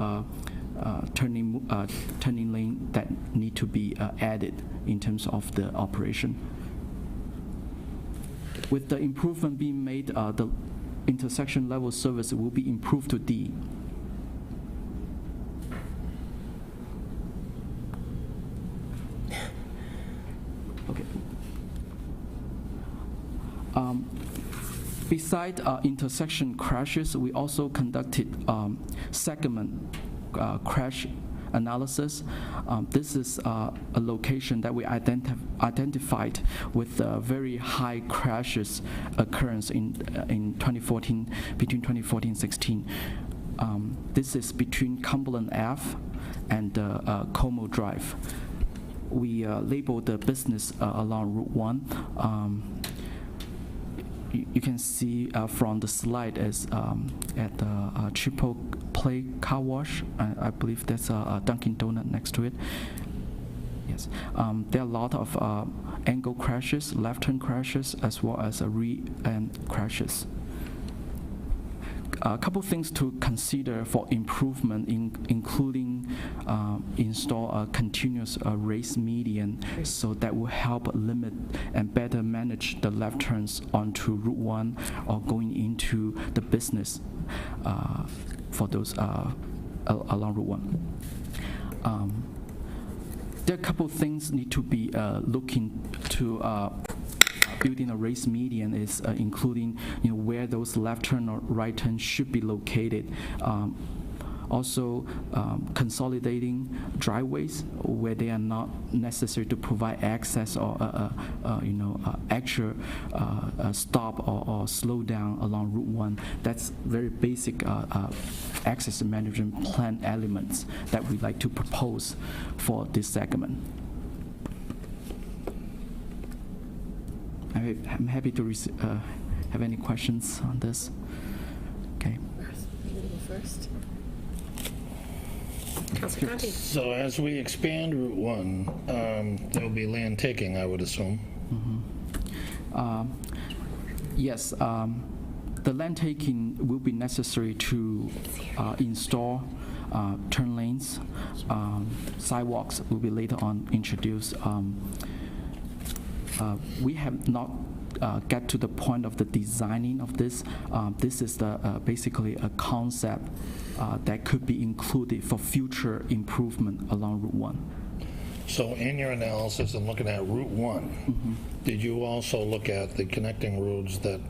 turning lane that need to be added in terms of the operation. With the improvement being made, the intersection level service will be improved to D. Okay. Beside intersection crashes, we also conducted segment crash analysis. This is a location that we identified with very high crashes occurrence in 2014, between 2014 and 16. This is between Cumberland Ave and Como Drive. We labeled the business along Route 1. You can see from the slide is at the Triple Play Car Wash. I believe there's a Dunkin' Donut next to it. Yes, there are a lot of angle crashes, left turn crashes, as well as rear-end crashes. A couple things to consider for improvement, including install a continuous race median, so that will help limit and better manage the left turns onto Route 1 or going into the business for those along Route 1. There are a couple things need to be looking to building a race median is including where those left turn or right turn should be located. Also consolidating driveways where they are not necessary to provide access or actual stop or slow down along Route 1. That's very basic access management plan elements that we'd like to propose for this segment. I'm happy to have any questions on this. Okay. First. Councilor Conti. So as we expand Route 1, there will be land taking, I would assume. Yes, the land taking will be necessary to install turn lanes. Sidewalks will be later on introduced. We have not get to the point of the designing of this. This is basically a concept that could be included for future improvement along Route 1. So in your analysis and looking at Route 1, did you also look at the connecting roads that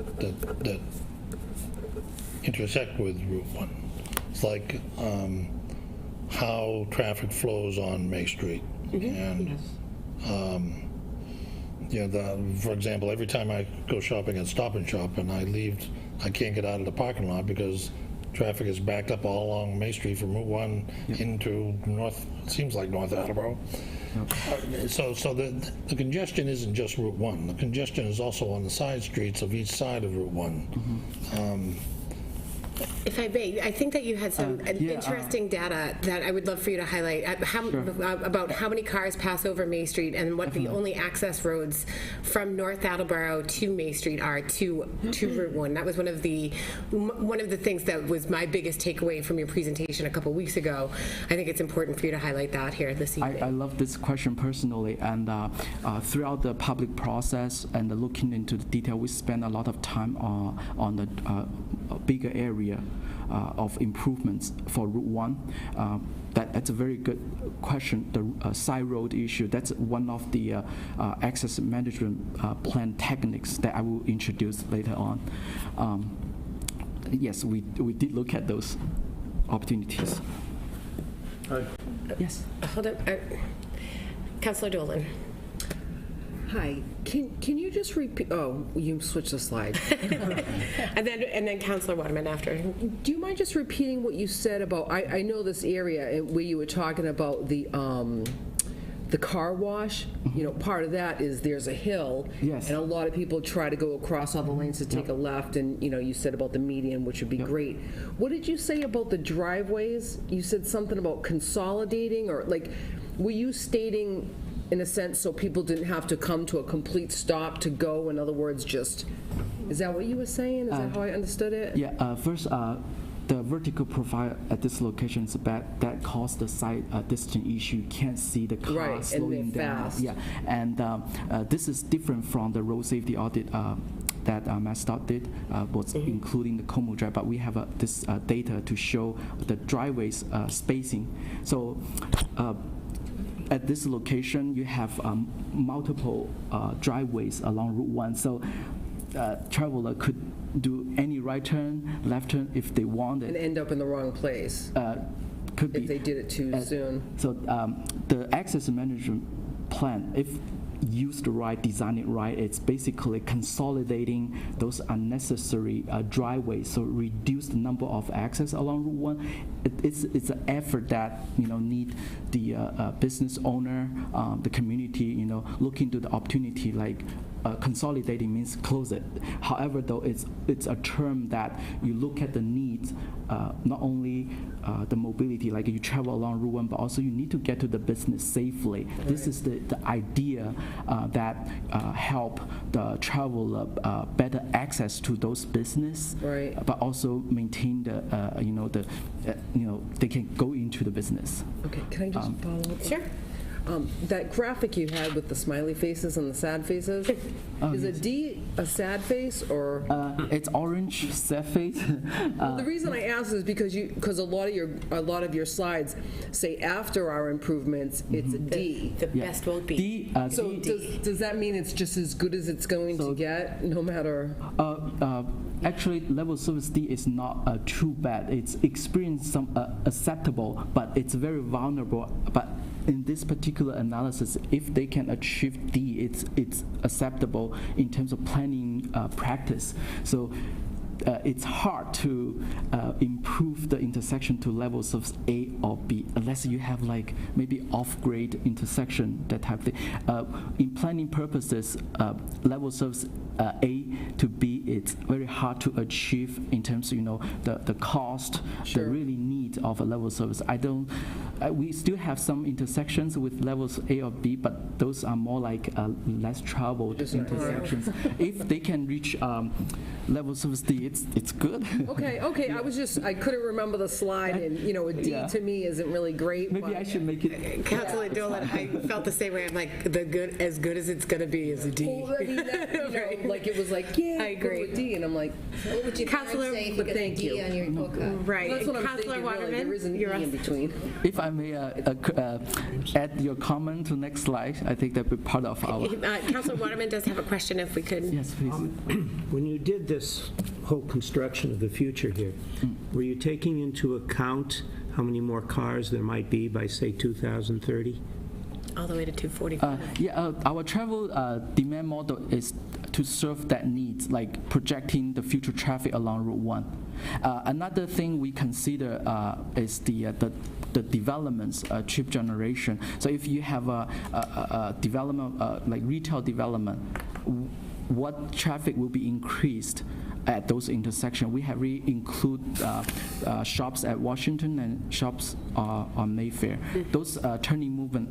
intersect with Route 1? It's like how traffic flows on May Street. And for example, every time I go shopping at Stop and Shop and I leave, I can't get out of the parking lot because traffic is backed up all along May Street from Route 1 into seems like North Attleboro. So the congestion isn't just Route 1. The congestion is also on the side streets of each side of Route 1. If I may, I think that you had some interesting data that I would love for you to highlight about how many cars pass over May Street and what the only access roads from North Attleboro to May Street are to Route 1. That was one of the things that was my biggest takeaway from your presentation a couple weeks ago. I think it's important for you to highlight that here this evening. I love this question personally, and throughout the public process and looking into the detail, we spend a lot of time on the bigger area of improvements for Route 1. That's a very good question. The side road issue, that's one of the access management plan techniques that I will introduce later on. Yes, we did look at those opportunities. Yes. Hold on. Councilor Dolan. Hi, can you just repeat, oh, you switched the slide. and then Councilor Waterman after. Do you mind just repeating what you said about, I know this area where you were talking about the car wash, you know, part of that is there's a hill. Yes. And a lot of people try to go across all the lanes to take a left, and, you know, you said about the median, which would be great. What did you say about the driveways? You said something about consolidating, or like, were you stating in a sense so people didn't have to come to a complete stop to go, in other words, just, is that what you were saying? Is that how I understood it? Yeah, first, the vertical profile at this location is bad. That caused the side distance issue. You can't see the car Right, and slowing they're down. fast. Yeah, and this is different from the road safety audit that MassDOT did, was including the Como Drive, but we have this data to show the driveways spacing. So. At this location, you have multiple driveways along Route 1, so traveler could do any right turn, left turn if they wanted. And end up in the wrong place Could be. if they did it too soon. So the access management plan, if used right, design it right, it's basically consolidating those unnecessary driveways, so reduce the number of access along Route 1. It's an effort that, you know, need the business owner, the community, you know, look into the opportunity. Like consolidating means close it. However, though, it's a term that you look at the needs, not only the mobility, like you travel along Route 1, but also you need to get to the business safely. Right. This is the idea that help the traveler better access to those business, right, but also maintain the they can go into the business. Okay, can I just follow up? Sure. That graphic you had with the smiley faces and the sad faces, is a D a sad face, or? It's orange sad face. The reason I ask is because a lot of your slides say after our improvements, it's a D. The best won't be. So does that mean it's just as good as it's going to get, no matter? Actually, level service D is not too bad. It's experienced some acceptable, but it's very vulnerable. But in this particular analysis, if they can achieve D, it's acceptable in terms of planning practice. So it's hard to improve the intersection to levels of A or B unless you have like maybe off-grade intersection, that type of thing. In planning purposes, level service A to B, it's very hard to achieve in terms of, you know, the cost, the really need of a level service. We still have some intersections with levels A or B, but those are more like less traveled intersections. If they can reach level service D, it's good. Okay. Yeah. I couldn't remember the slide, and, you know, a D to me isn't really great. Maybe I should make it. Councilor Dolan, I felt the same way. I'm like, as good as it's gonna be is a D. Well, I mean, that, you know, Right. like it was like, yeah, I agree. go with D, and I'm like, What would you Counselor, say if you get a thank D you. on your book? Right. that's what I'm Councilor thinking, really. Waterman, There isn't you're E in up. between. If I may add your comment to next slide, I think that would be part of our. Councilor Waterman does have a question, if we could. Yes, please. When you did this whole construction of the future here, were you taking into account how many more cars there might be by, say, 2030? All the way to 245. Our travel demand model is to serve that needs, like projecting the future traffic along Route 1. Another thing we consider is the developments, trip generation. So if you have a development, like retail development, what traffic will be increased at those intersections. We have include shops at Washington and shops on Mayfair. Those turning movement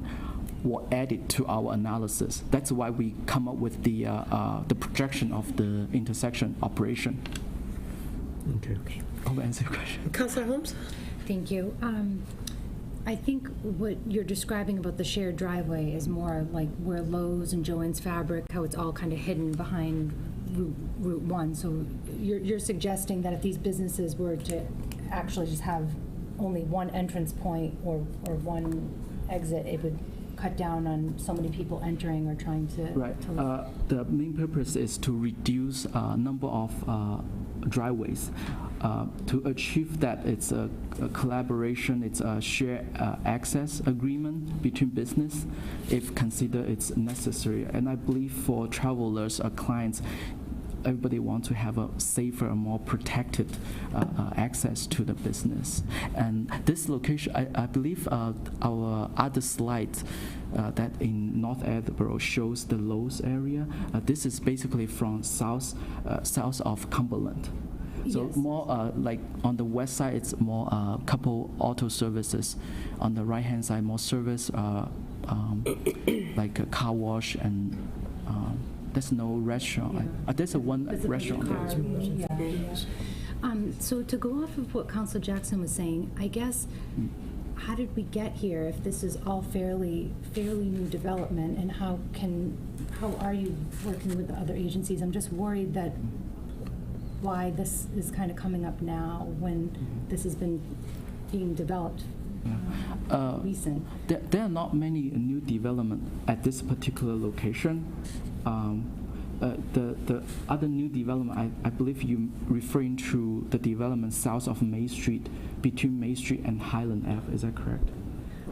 were added to our analysis. That's why we come up with the projection of the intersection operation. Okay. Hope I answer your question. Councilor Holmes? Thank you. I think what you're describing about the shared driveway is more like where Lowe's and Joann's Fabric, how it's all kind of hidden behind Route 1. So you're suggesting that if these businesses were to actually just have only one entrance point or one exit, it would cut down on so many people entering or trying to... Right. The main purpose is to reduce number of driveways. To achieve that, it's a collaboration, it's a shared access agreement between business if considered it's necessary. And I believe for travelers or clients, everybody wants to have a safer and more protected access to the business. And this location, I believe our other slide that in North Attleboro shows the Lowe's area. This is basically from south of Cumberland. So Yes. more like on the west side, it's more couple auto services. On the right-hand side, more service like a car wash and there's no restaurant. There's a one restaurant there. So to go off of what Councilor Jackson was saying, I guess, how did we get here if this is all fairly new development, and how are you working with the other agencies? I'm just worried that why this is kind of coming up now when this has been being developed recent. There are not many new development at this particular location. The other new development, I believe you referring to the development south of May Street, between May Street and Highland Ave. Is that correct?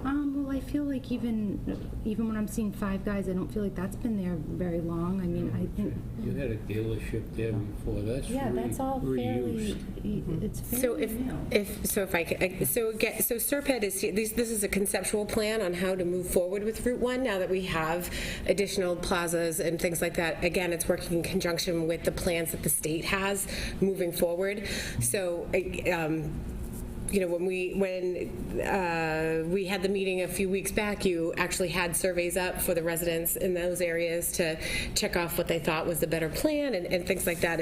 Well, I feel like even when I'm seeing Five Guys, I don't feel like that's been there very long. I mean, I think... You had a dealership there before. That's all fairly... It's fairly new. So Serped is here. This is a conceptual plan on how to move forward with Route 1 now that we have additional plazas and things like that. Again, it's working in conjunction with the plans that the state has moving forward. So when we had the meeting a few weeks back, you actually had surveys up for the residents in those areas to check off what they thought was the better plan and things like that.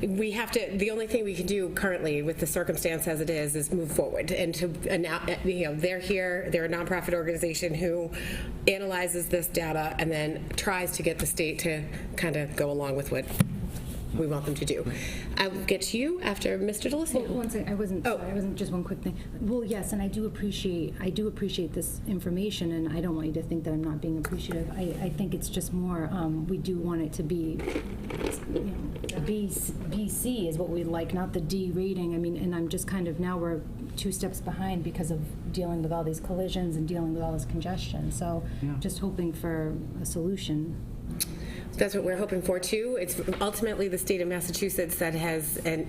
We have to. The only thing we can do currently with the circumstance as it is move forward. And they're here. They're a nonprofit organization who analyzes this data and then tries to get the state to kind of go along with what we want them to do. I'll get to you after Mr. Delisio. One second, I wasn't just one quick thing. Well, yes, and I do appreciate this information, and I don't want you to think that I'm not being appreciative. I think it's just more, we do want it to be, BC is what we like, not the D rating. I mean, and I'm just kind of, now we're 2 steps behind because of dealing with all these collisions and dealing with all this congestion. So just hoping for a solution. That's what we're hoping for too. It's ultimately the state of Massachusetts that has, and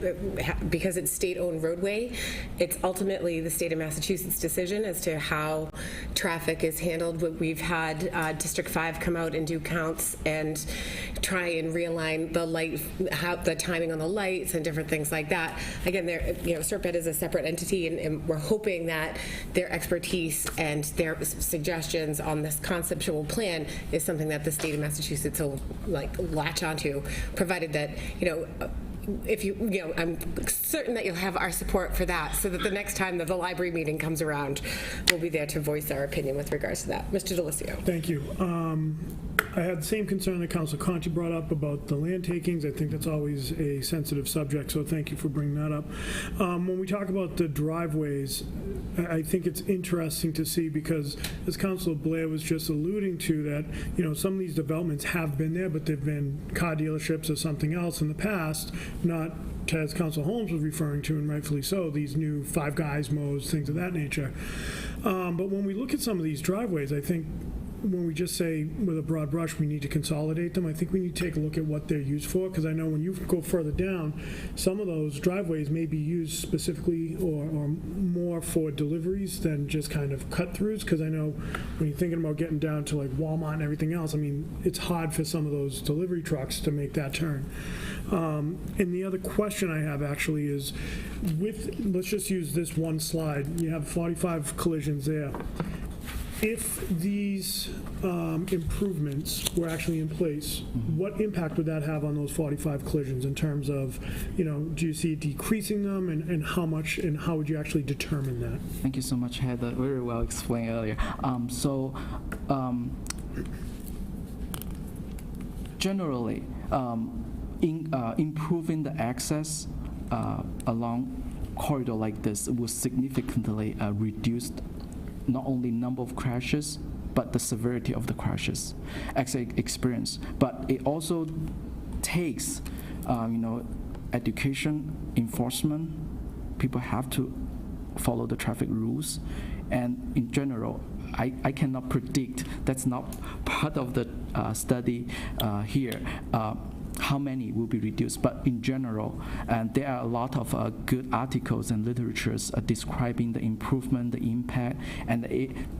because it's state-owned roadway, it's ultimately the state of Massachusetts' decision as to how traffic is handled. We've had District 5 come out and do counts and try and realign the timing on the lights and different things like that. Again, Serped is a separate entity, and we're hoping that their expertise and their suggestions on this conceptual plan is something that the state of Massachusetts will latch onto, provided that I'm certain that you'll have our support for that, so that the next time that the library meeting comes around, we'll be there to voice our opinion with regards to that. Mr. Delisio. Thank you. I had the same concern that Councilor Conti brought up about the land takings. I think that's always a sensitive subject, so thank you for bringing that up. When we talk about the driveways, I think it's interesting to see, because as Councilor Blair was just alluding to, that some of these developments have been there, but they've been car dealerships or something else in the past, not, as Councilor Holmes was referring to, and rightfully so, these new Five Guys modes, things of that nature. But when we look at some of these driveways, I think when we just say with a broad brush, we need to consolidate them, I think we need to take a look at what they're used for, because I know when you go further down, some of those driveways may be used specifically or more for deliveries than just kind of cut-throughs, because I know when you're thinking about getting down to like Walmart and everything else, I mean, it's hard for some of those delivery trucks to make that turn. And the other question I have actually is, let's just use this one slide. You have 45 collisions there. If these improvements were actually in place, what impact would that have on those 45 collisions in terms of, do you see it decreasing them, and how much, and how would you actually determine that? Thank you so much, Heather. Very well explained earlier. Generally, improving the access along corridor like this will significantly reduce not only number of crashes, but the severity of the crashes, accident experience. But it also takes, education, enforcement. People have to follow the traffic rules, and in general, I cannot predict. That's not part of the study here. How many will be reduced, but in general, and there are a lot of good articles and literatures describing the improvement, the impact, and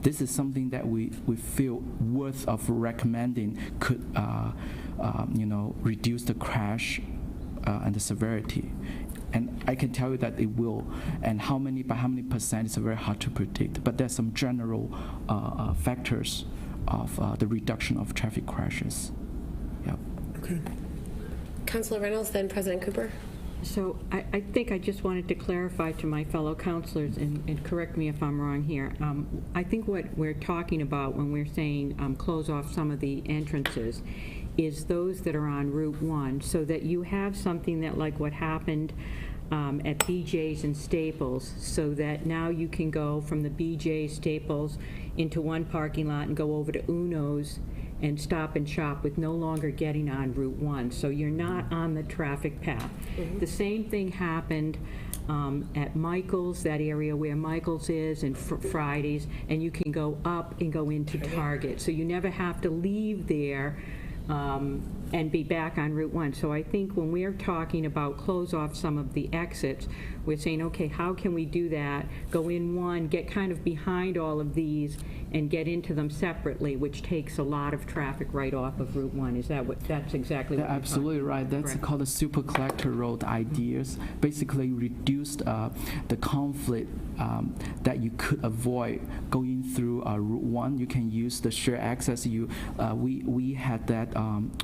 this is something that we feel worth of recommending could reduce the crash and the severity. And I can tell you that it will, and by how many percent is very hard to predict, but there's some general factors of the reduction of traffic crashes. Yeah. Okay. Councilor Reynolds, then President Cooper. So I think I just wanted to clarify to my fellow councilors, and correct me if I'm wrong here. I think what we're talking about when we're saying close off some of the entrances is those that are on Route 1, so that you have something that, like what happened at BJ's and Staples, so that now you can go from the BJ's, Staples into one parking lot and go over to Uno's and Stop and Shop with no longer getting on Route 1. So you're not on the traffic path. Mm-hmm. The same thing happened at Michael's, that area where Michael's is, and Fridays, and you can go up and go into Target. So you never have to leave there and be back on Route 1. So I think when we're talking about close off some of the exits, we're saying, okay, how can we do that? Go in one, get kind of behind all of these, and get into them separately, which takes a lot of traffic right off of Route 1. Is that that's exactly what you're absolutely right. That's correct. Called the super collector road ideas. Basically reduced the conflict that you could avoid going through Route 1. You can use the shared access. We had that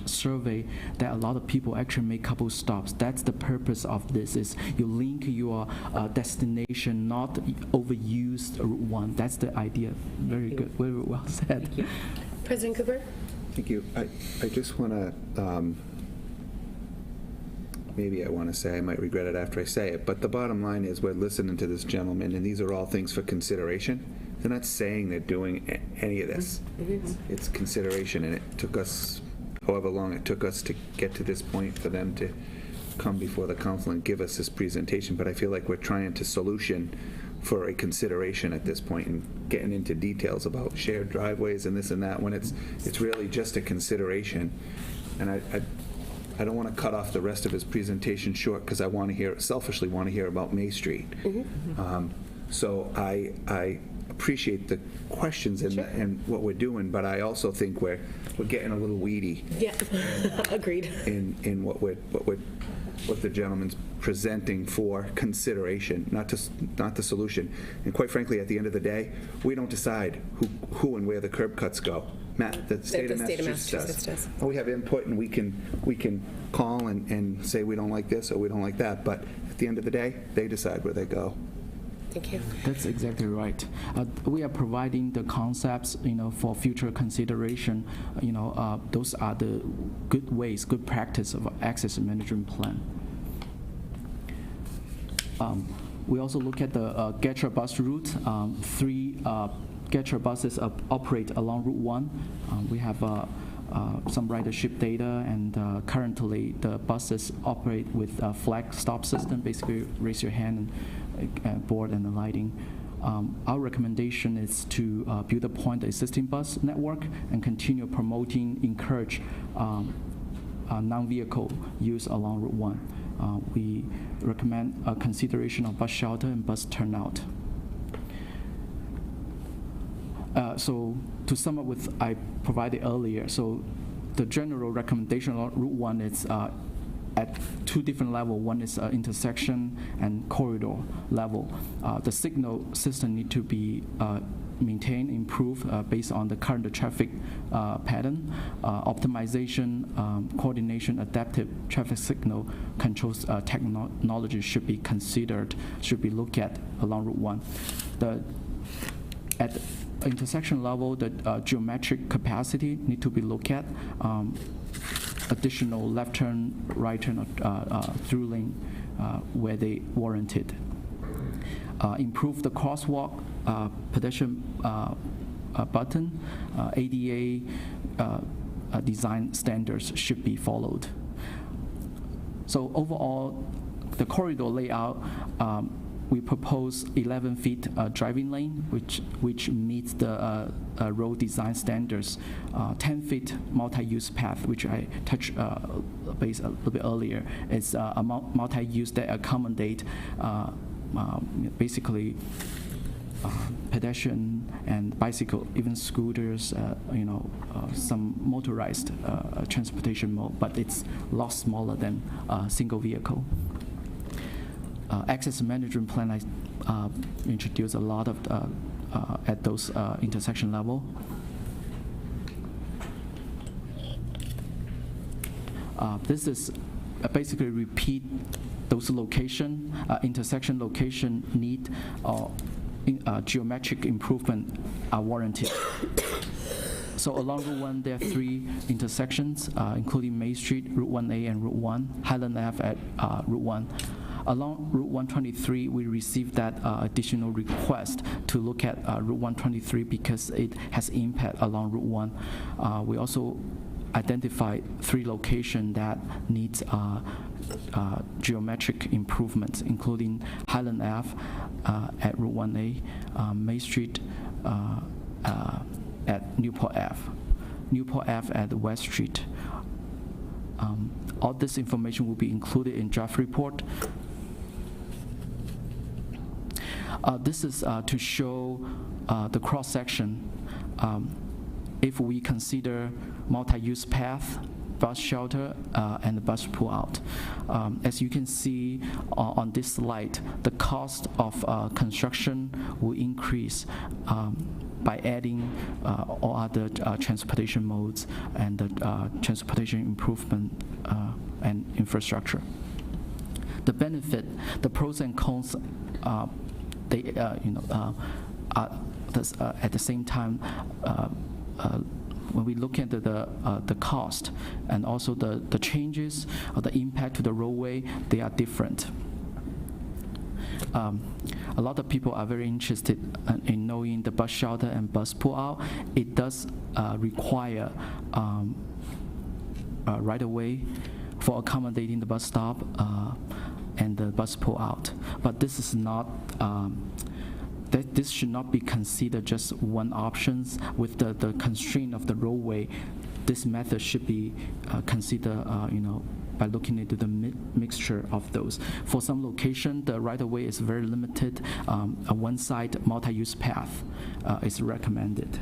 survey that a lot of people actually make couple stops. That's the purpose of this, is you link your destination, not overuse Route 1. That's the idea. Very good. Very well said. Thank you. President Cooper? Thank you. I just want to, maybe I want to say, I might regret it after I say it, but the bottom line is we're listening to this gentleman, and these are all things for consideration. They're not saying they're doing any of this. Mm-hmm. It's consideration, and it took us however long it took us to get to this point for them to come before the council and give us this presentation. But I feel like we're trying to solution for a consideration at this point and getting into details about shared driveways and this and that when it's really just a consideration. And I don't want to cut off the rest of his presentation short because I selfishly want to hear about May Street. Mm-hmm. So I appreciate the questions and what we're doing, but I also think we're getting a little weedy. Yeah, agreed. In what the gentleman's presenting for consideration, not the solution. And quite frankly, at the end of the day, we don't decide who and where the curb cuts go. The state of Massachusetts does. We have input, and we can call and say we don't like this or we don't like that. But at the end of the day, they decide where they go. Thank you. That's exactly right. We are providing the concepts, for future consideration. Those are the good ways, good practice of access management plan. We also look at the Getcha bus route. 3 Getcha buses operate along Route 1. We have some ridership data, and currently the buses operate with a flag stop system. Basically, raise your hand and board and the lighting. Our recommendation is to build upon the existing bus network and continue promoting, encourage non-vehicle use along Route 1. We recommend a consideration of bus shelter and bus turnout. So to sum up with I provided earlier, so the general recommendation on Route 1 is at two different levels. One is intersection and corridor level. The signal system need to be maintained, improved based on the current traffic pattern. Optimization, coordination, adaptive traffic signal controls technology should be considered, should be looked at along Route 1. At intersection level, the geometric capacity need to be looked at. Additional left turn, right turn, through lane where they warranted. Improve the crosswalk pedestrian button. ADA design standards should be followed. So overall, the corridor layout, we propose 11 feet driving lane, which meets the road design standards. 10 feet multi-use path, which I touched base a little bit earlier. It's a multi-use that accommodate basically pedestrian and bicycle, even scooters, some motorized transportation mode, but it's a lot smaller than a single vehicle. Access management plan, I introduced a lot of at those intersection level. This is basically repeat those location, intersection location need or geometric improvement are warranted. So along Route 1, there are 3 intersections, including May Street, Route 1A, and Route 1, Highland Ave at Route 1. Along Route 123, we received that additional request to look at Route 123 because it has impact along Route 1. We also identified 3 locations that needs geometric improvements, including Highland Ave at Route 1A, May Street at Newport Ave, Newport Ave at West Street. All this information will be included in draft report. This is to show the cross-section. If we consider multi-use path, bus shelter, and the bus pull-out. As you can see on this slide, the cost of construction will increase by adding all other transportation modes and the transportation improvement and infrastructure. The benefit, the pros and cons, they at the same time. When we look at the cost and also the changes or the impact to the roadway, they are different. A lot of people are very interested in knowing the bus shelter and bus pull-out. It does require right away for accommodating the bus stop and the bus pull-out. But this is not. This should not be considered just one option. With the constraint of the roadway, this method should be considered, by looking into the mixture of those. For some location, the right-of-way is very limited. A one-side multi-use path is recommended.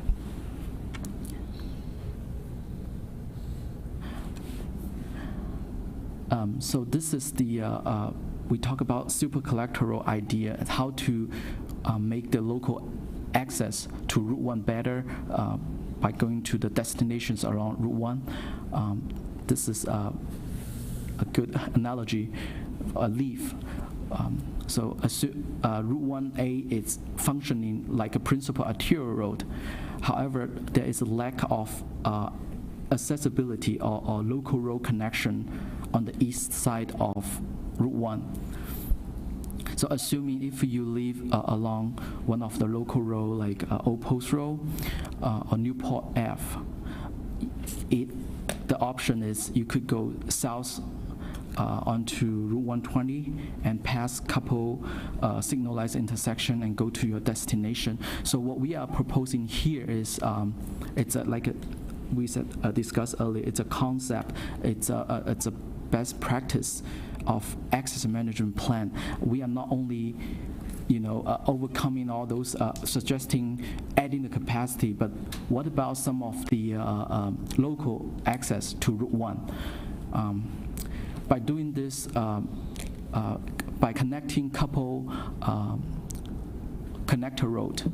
So this is the, we talk about super collectoral idea and how to make the local access to Route 1 better by going to the destinations around Route 1. This is a good analogy, a leaf. So Route 1A is functioning like a principal arterial road. However, there is a lack of accessibility or local road connection on the east side of Route 1. So assuming if you live along one of the local road like Old Post Road or Newport Ave, the option is you could go south onto Route 120 and pass couple signalized intersection and go to your destination. So what we are proposing here is it's we discussed earlier. It's a concept. It's a best practice of access management plan. We are not only overcoming all those, suggesting adding the capacity, but what about some of the local access to Route 1? By doing this, by connecting couple connector road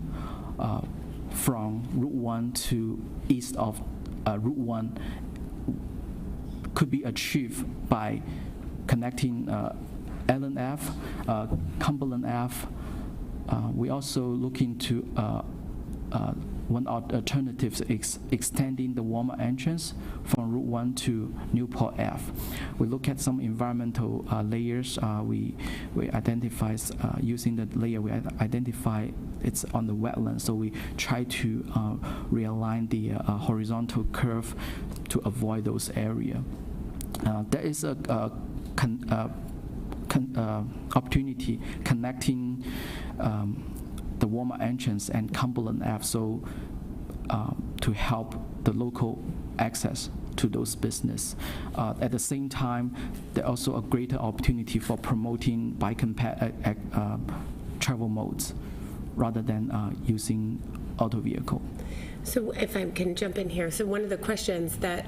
from Route 1 to east of Route 1 could be achieved by connecting Allen Ave, Cumberland Ave. We also look into one alternative is extending the Walmart entrance from Route 1 to Newport Ave. We look at some environmental layers. We identify using the layer. We identify it's on the wetland, so we try to realign the horizontal curve to avoid those areas. There is a opportunity connecting the Walmart entrance and Cumberland Ave, so to help the local access to those business. At the same time, there's also a greater opportunity for promoting bike and travel modes rather than using auto vehicle. So if I can jump in here, so one of the questions that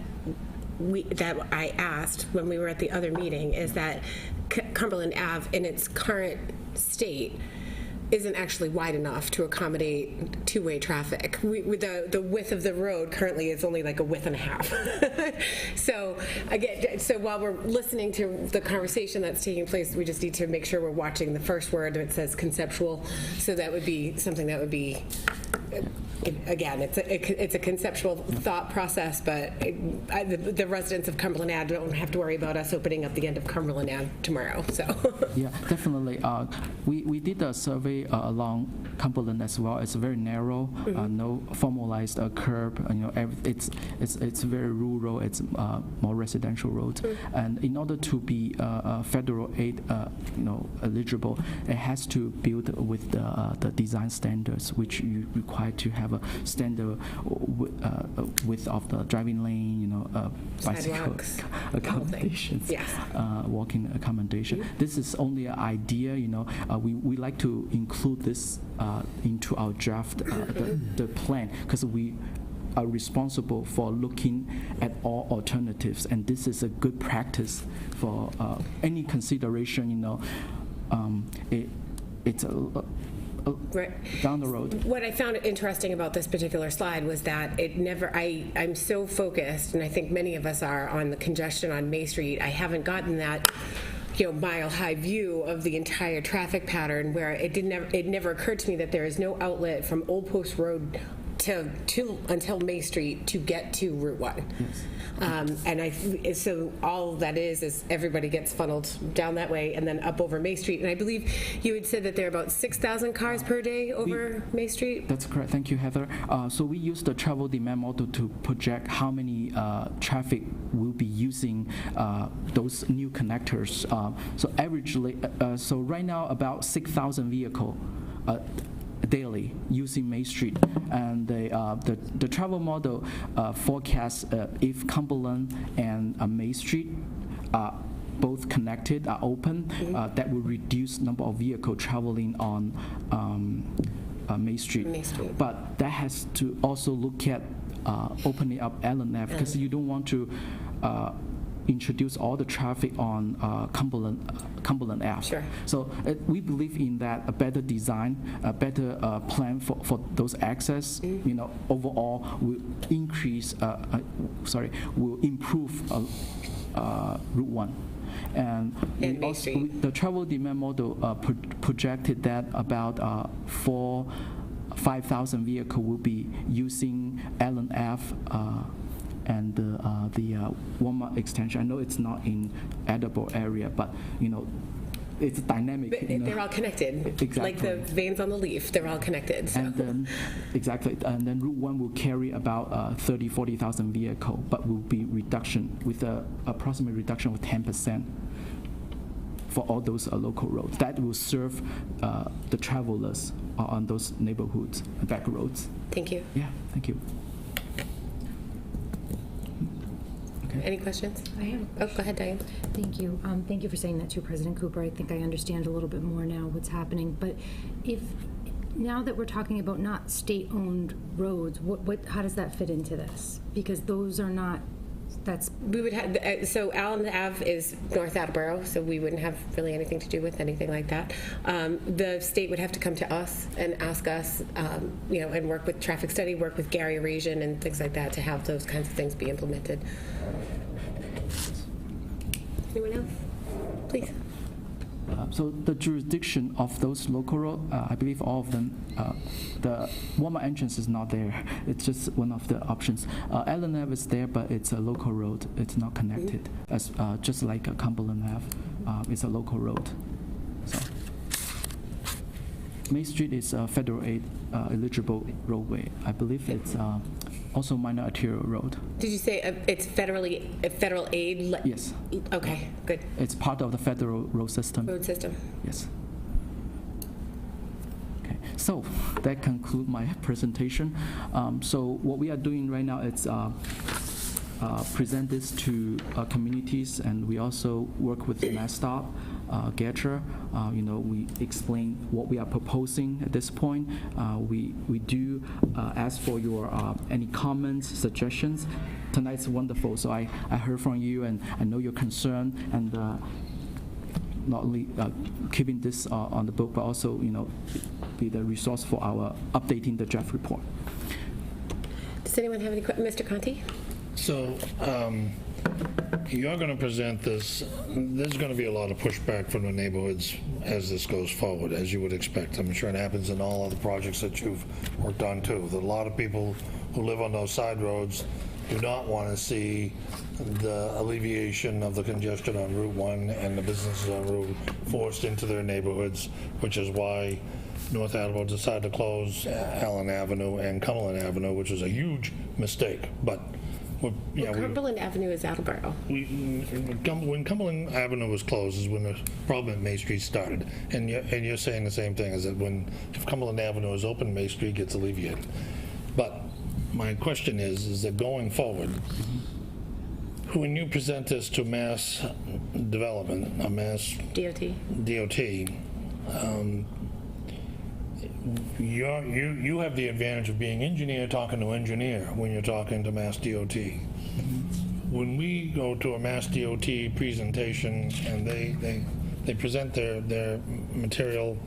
I asked when we were at the other meeting is that Cumberland Ave in its current state isn't actually wide enough to accommodate two-way traffic. The width of the road currently is only like a width and a half. So while we're listening to the conversation that's taking place, we just need to make sure we're watching the first word that says conceptual. So that would be something that would be, again, it's a conceptual thought process, but the residents of Cumberland Ave don't have to worry about us opening up the end of Cumberland Ave tomorrow. So yeah, definitely. We did a survey along Cumberland as well. It's very narrow, no formalized curb. It's very rural. It's more residential road, and in order to be federal aid, eligible, it has to build with the design standards, which you require to have a standard width of the driving lane, bicycle accommodations, yes. Walking accommodation. This is only an idea, we like to include this into our draft, the plan, because we are responsible for looking at all alternatives, and this is a good practice for any consideration, it's right. Down the road. What I found interesting about this particular slide was that I'm so focused, and I think many of us are, on the congestion on May Street. I haven't gotten that mile-high view of the entire traffic pattern, where it never occurred to me that there is no outlet from Old Post Road until May Street to get to Route 1. Yes. So all that is everybody gets funneled down that way and then up over May Street. And I believe you had said that there are about 6,000 cars per day over May Street? That's correct. Thank you, Heather. So we use the travel demand model to project how many traffic will be using those new connectors. So averagely, so right now about 6,000 vehicles daily using May Street, and the travel model forecasts if Cumberland and May Street are both connected, are open, that will reduce number of vehicles traveling on May Street. But that has to also look at opening up Allen Ave, because you don't want to introduce all the traffic on Cumberland Ave. Sure. So we believe in that a better design, a better plan for those access, overall will increase, will improve Route 1. And the travel demand model projected that about 5,000 vehicles will be using Allen Ave and the Walmart extension. I know it's not in Attleboro area, but it's dynamic. But they're all connected. Exactly. Like the veins on the leaf, they're all connected. So. And then Route 1 will carry about 40,000 vehicles, but will be reduction with a approximate reduction of 10%. for all those local roads. That will serve the travelers on those neighborhoods, back roads. Thank you. Yeah, thank you. Any questions? I have. Oh, go ahead, Diane. Thank you. Thank you for saying that too, President Cooper. I think I understand a little bit more now what's happening. But now that we're talking about not state-owned roads, how does that fit into this? Because those are not. We would have, so Allen Ave is North Attleboro, so we wouldn't have really anything to do with anything like that. The state would have to come to us and ask us, and work with traffic study, work with Gary Arasian and things like that to have those kinds of things be implemented. Anyone else? Please. So the jurisdiction of those local roads, I believe all of them, the Walmart entrance is not there. It's just one of the options. Allen Ave is there, but it's a local road. It's not connected. As just like a Cumberland Ave, it's a local road. So Main Street is a federal aid eligible roadway. I believe it's also minor arterial road. Did you say it's federal aid? Yes. Okay, good. It's part of the federal road system. Road system. Yes. Okay, so that concludes my presentation. So what we are doing right now is present this to communities, and we also work with MassDOT, GETRA. We explain what we are proposing at this point. We do ask for your any comments, suggestions. Tonight's wonderful, so I heard from you, and I know your concern, and not only keeping this on the book, but also be the resource for our updating the draft report. Does anyone have any questions? Mr. Conti? So you're going to present this. There's going to be a lot of pushback from the neighborhoods as this goes forward, as you would expect. I'm sure it happens in all other projects that you've worked on too. That a lot of people who live on those side roads do not want to see the alleviation of the congestion on Route 1 and the businesses on Route forced into their neighborhoods, which is why North Attleboro decided to close Allen Avenue and Cumberland Avenue, which was a huge mistake. But Cumberland Avenue is Attleboro. When Cumberland Avenue was closed is when the problem at May Street started. And you're saying the same thing, is that if Cumberland Avenue is open, May Street gets alleviated. But my question is that going forward, when you present this to Mass Development, Mass DOT, you have the advantage of being engineer talking to engineer when you're talking to Mass DOT. When we go to a Mass DOT presentation and they present their material,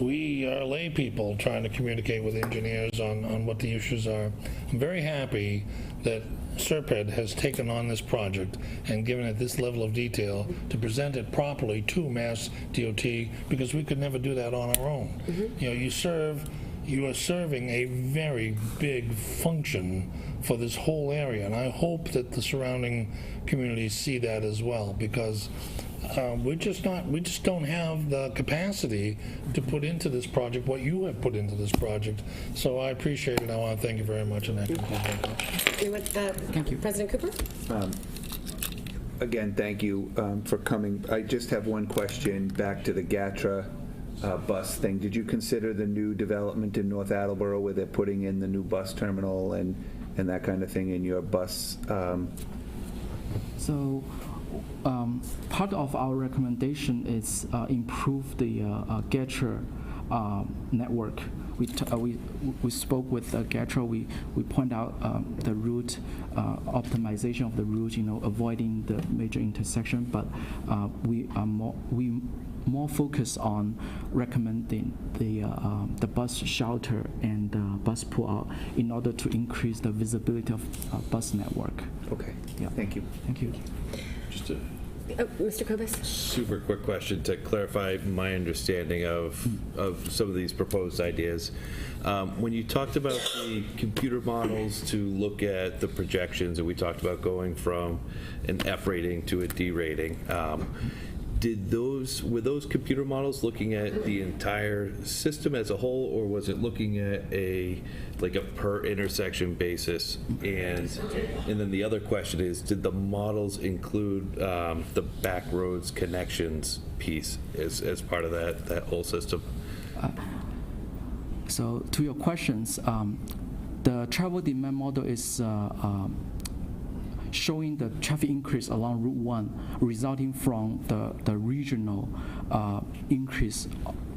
we are lay people trying to communicate with engineers on what the issues are. I'm very happy that Serped has taken on this project and given it this level of detail to present it properly to Mass DOT, because we could never do that on our own. You are serving a very big function for this whole area, and I hope that the surrounding communities see that as well, because we just don't have the capacity to put into this project what you have put into this project. So I appreciate it. I want to thank you very much. And that concludes Thank you. President Cooper? Again, thank you for coming. I just have one question back to the GATRA bus thing. Did you consider the new development in North Attleboro where they're putting in the new bus terminal and that kind of thing in your bus? So part of our recommendation is improve the GETRA network. We spoke with GETRA. We point out the route optimization of the route, avoiding the major intersection. But we more focused on recommending the bus shelter and bus pull-out in order to increase the visibility of bus network. Okay. Yeah. Thank you. Thank you. Mr. Kobus? Super quick question to clarify my understanding of some of these proposed ideas. When you talked about the computer models to look at the projections, and we talked about going from an F rating to a D rating, were those computer models looking at the entire system as a whole, or was it looking at a per intersection basis? And then the other question is, did the models include the back roads connections piece as part of that whole system? So to your questions, the travel demand model is showing the traffic increase along Route 1 resulting from the regional increase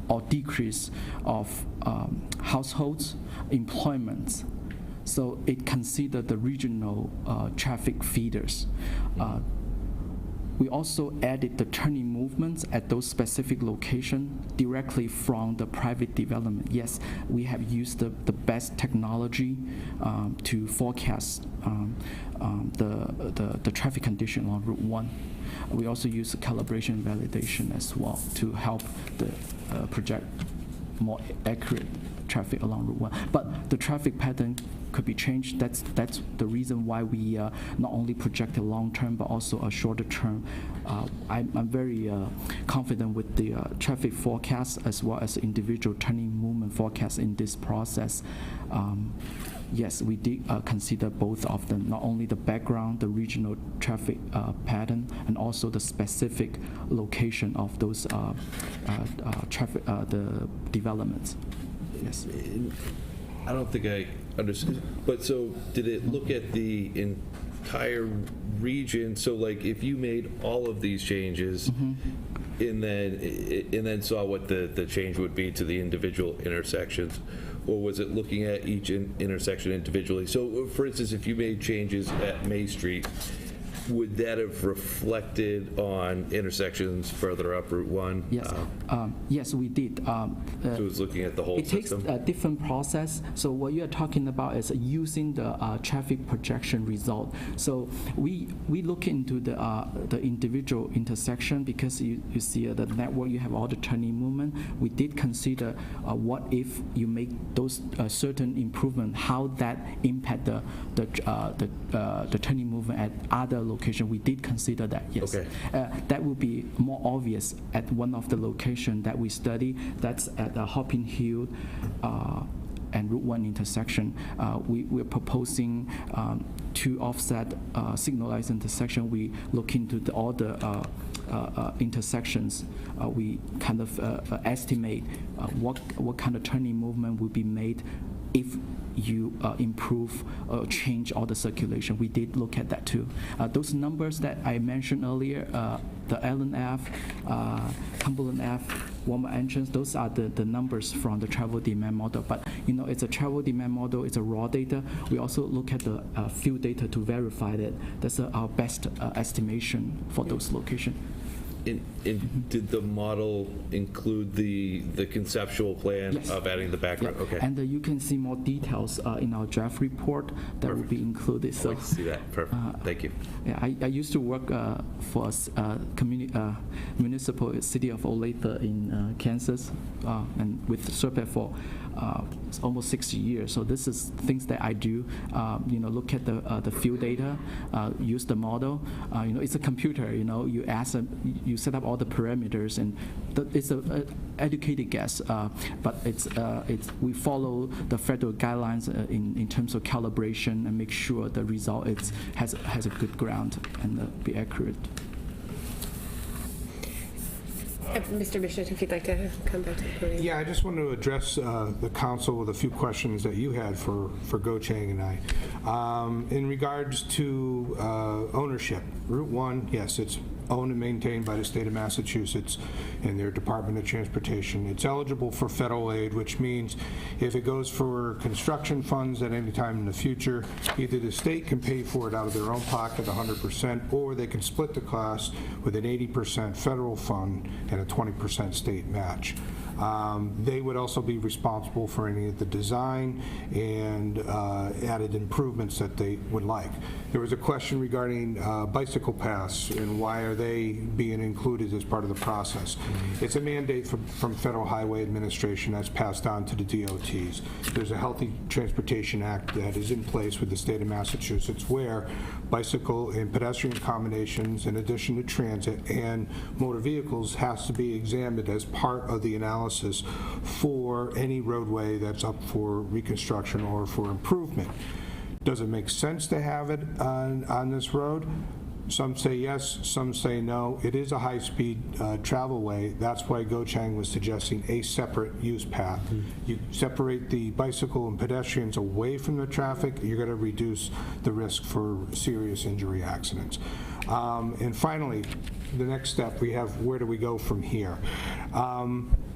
or decrease of households, employments. So it considered the regional traffic feeders. We also added the turning movements at those specific locations directly from the private development. Yes, we have used the best technology to forecast the traffic condition on Route 1. We also use calibration validation as well to help the project more accurate traffic along Route 1. But the traffic pattern could be changed. That's the reason why we not only project a long term but also a shorter term. I'm very confident with the traffic forecast as well as individual turning movement forecast in this process. Yes, we did consider both of them, not only the background, the regional traffic pattern, and also the specific location of those traffic, the developments. Yes. I don't think I understood, but so did it look at the entire region? So like if you made all of these changes and then saw what the change would be to the individual intersections, or was it looking at each intersection individually? So for instance, if you made changes at May Street, would that have reflected on intersections further up Route 1? Yes, yes, we did. So it was looking at the whole system? It takes a different process. So what you are talking about is using the traffic projection result. So we look into the individual intersection because you see the network, you have all the turning movement. We did consider what if you make those certain improvement, how that impact the turning movement at other locations. We did consider that, yes. Okay. That will be more obvious at one of the locations that we study. That's at the Hopping Hill and Route 1 intersection. We're proposing to offset signalized intersection. We look into all the intersections. We kind of estimate what kind of turning movement will be made if you improve or change all the circulation. We did look at that too. Those numbers that I mentioned earlier, the Allen Ave, Cumberland Ave, Walmart entrance, those are the numbers from the travel demand model. But it's a travel demand model, it's a raw data. We also look at the field data to verify that. That's our best estimation for those locations. And did the model include the conceptual plan Yes. of adding the background? Yeah. Okay. And you can see more details in our draft report that will be included. I'd like to see that. Perfect. Thank you. Yeah, I used to work for a municipal city of Olathe in Kansas, and with SERPET for almost 60 years. So this is things that I do. Look at the field data, use the model. It's a computer. You ask, you set up all the parameters, and it's an educated guess. But we follow the federal guidelines in terms of calibration and make sure the result has a good ground and be accurate. Mr. Bishop, if you'd like to come back to the podium. Yeah, I just want to address the council with a few questions that you had for Go Chang and I. In regards to ownership, Route 1, yes, it's owned and maintained by the state of Massachusetts and their Department of Transportation. It's eligible for federal aid, which means if it goes for construction funds at any time in the future, either the state can pay for it out of their own pocket 100%, or they can split the cost with an 80% federal fund and a 20% state match. They would also be responsible for any of the design and added improvements that they would like. There was a question regarding bicycle paths and why are they being included as part of the process? It's a mandate from Federal Highway Administration that's passed on to the DOTs. There's a Healthy Transportation Act that is in place with the state of Massachusetts where bicycle and pedestrian combinations, in addition to transit and motor vehicles, has to be examined as part of the analysis for any roadway that's up for reconstruction or for improvement. Does it make sense to have it on this road? Some say yes, some say no. It is a high-speed travel way. That's why Go-Chang was suggesting a separate use path. You separate the bicycle and pedestrians away from the traffic, you're going to reduce the risk for serious injury accidents. And finally, the next step, we have where do we go from here?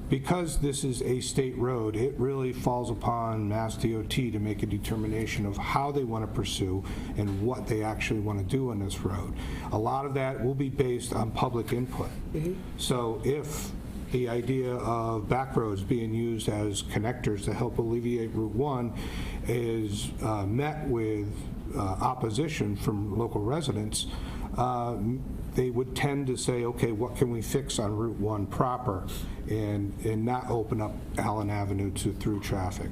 Because this is a state road, it really falls upon Mass DOT to make a determination of how they want to pursue and what they actually want to do on this road. A lot of that will be based on public input. So if the idea of back roads being used as connectors to help alleviate Route 1 is met with opposition from local residents, they would tend to say, okay, what can we fix on Route 1 proper and not open up Allen Avenue to through traffic.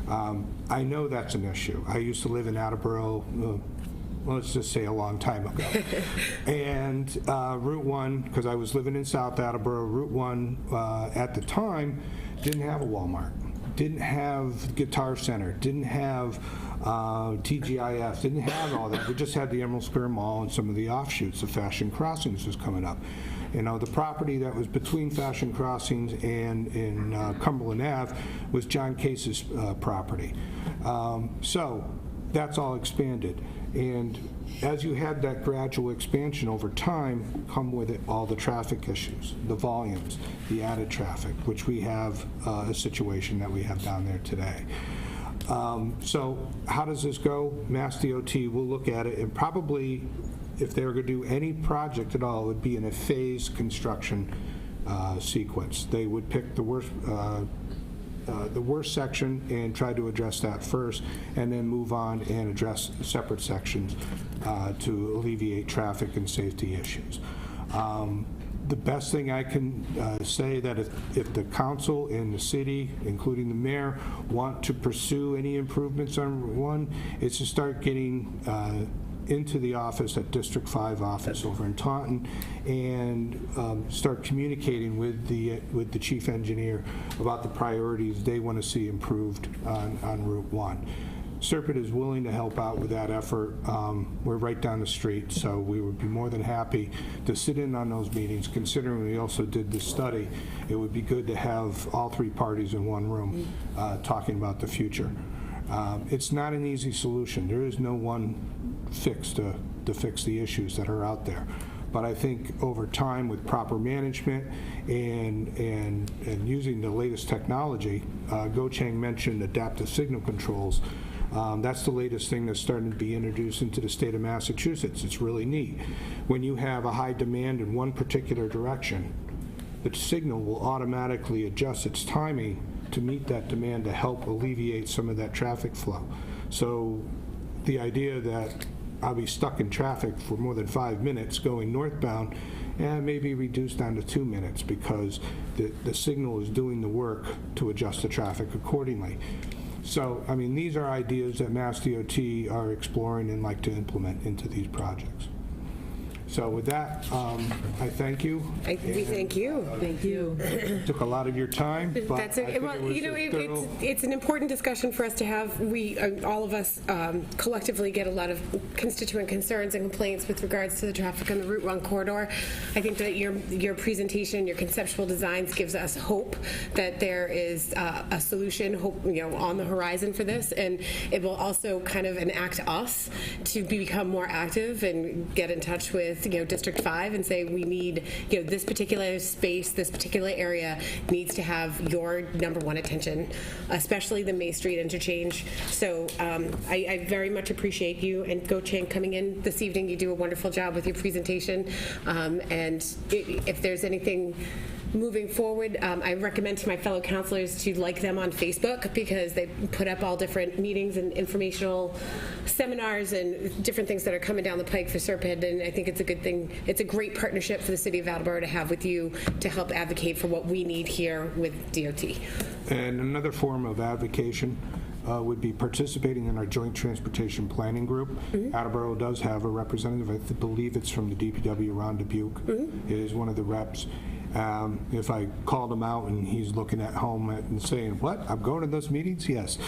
I know that's an issue. I used to live in Attleboro, let's just say a long time ago. And Route 1, because I was living in South Attleboro, Route 1 at the time didn't have a Walmart, didn't have Guitar Center, didn't have TGIF, didn't have all that. We just had the Emerald Square Mall and some of the offshoots of Fashion Crossings was coming up. You know, the property that was between Fashion Crossings and in Cumberland Ave was John Case's property. So that's all expanded. And as you had that gradual expansion over time, come with it all the traffic issues, the volumes, the added traffic, which we have a situation that we have down there today. So how does this go? Mass DOT will look at it, and probably if they were going to do any project at all, it would be in a phased construction sequence. They would pick the worst section and try to address that first, and then move on and address separate sections to alleviate traffic and safety issues. The best thing I can say that if the council and the city, including the mayor, want to pursue any improvements on Route 1, is to start getting into the office at District 5 office over in Taunton and start communicating with the chief engineer about the priorities they want to see improved on Route 1. Serpent is willing to help out with that effort. We're right down the street, so we would be more than happy to sit in on those meetings. Considering we also did this study, it would be good to have all three parties in one room talking about the future. It's not an easy solution. There is no one fix to fix the issues that are out there. But I think over time, with proper management and using the latest technology, Go-Chang mentioned adaptive signal controls. That's the latest thing that's starting to be introduced into the state of Massachusetts. It's really neat. When you have a high demand in one particular direction, the signal will automatically adjust its timing to meet that demand to help alleviate some of that traffic flow. So the idea that I'll be stuck in traffic for more than 5 minutes going northbound and maybe reduced down to 2 minutes because the signal is doing the work to adjust the traffic accordingly. So, I mean, these are ideas that Mass DOT are exploring and like to implement into these projects. So with that, I thank you. We thank you. Thank you. Took a lot of your time, but That's I okay. think Well, it was you know, a thorough- it's an important discussion for us to have. We, all of us, collectively get a lot of constituent concerns and complaints with regards to the traffic on the Route 1 corridor. I think that your presentation, your conceptual designs gives us hope that there is a solution, hope, you know, on the horizon for this, and it will also kind of enact us to become more active and get in touch with, you know, District 5 and say we need, you know, this particular space, this particular area needs to have your #1 attention, especially the May Street interchange. So I very much appreciate you and Go-Chang coming in this evening. You do a wonderful job with your presentation, and if there's anything moving forward, I recommend to my fellow counselors to like them on Facebook because they put up all different meetings and informational seminars and different things that are coming down the pike for Serpent, and I think it's a good thing. It's a great partnership for the city of Attleboro to have with you to help advocate for what we need here with DOT. And another form of advocation would be participating in our joint transportation planning group. Attleboro does have a representative. I believe it's from the DPW, Ron Dubuque, is one of the reps. If I called him out and he's looking at home and saying, what, I'm going to those meetings? Yes.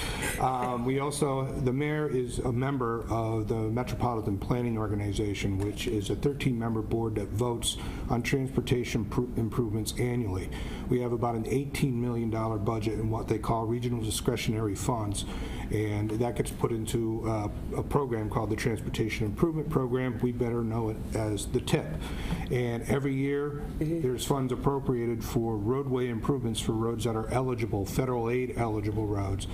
We also, the mayor is a member of the Metropolitan Planning Organization, which is a 13-member board that votes on transportation improvements annually. We have about an $18 million budget in what they call regional discretionary funds, and that gets put into a program called the Transportation Improvement Program. We better know it as the TIP. And every year, there's funds appropriated for roadway improvements for roads that are eligible, federal aid eligible roads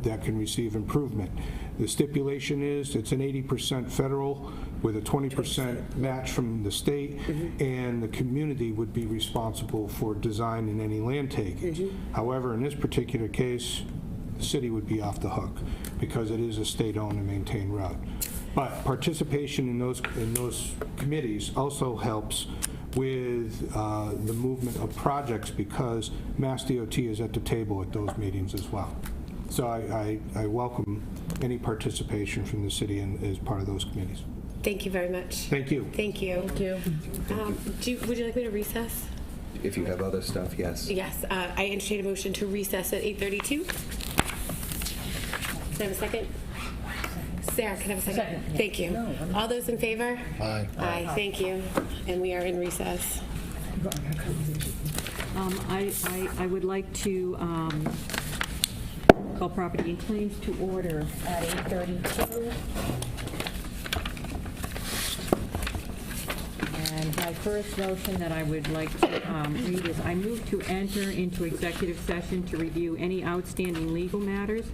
that can receive improvement. The stipulation is it's an 80% federal with a 20% match from the state, and the community would be responsible for design and any land take. However, in this particular case, the city would be off the hook because it is a state-owned and maintained road. But participation in those committees also helps with the movement of projects because Mass DOT is at the table at those meetings as well. So I welcome any participation from the city as part of those committees. Thank you very much. Thank you. Thank you. Thank you. Would you like me to recess? If you have other stuff, yes. Yes. I entertain a motion to recess at 8:32. Can I have a second? Sarah, can I have a second? Thank you. All those in favor? Aye. Aye, thank you. And we are in recess. I would like to call property and claims to order at 8:32. And my first motion that I would like to read is, I move to enter into executive session to review any outstanding legal matters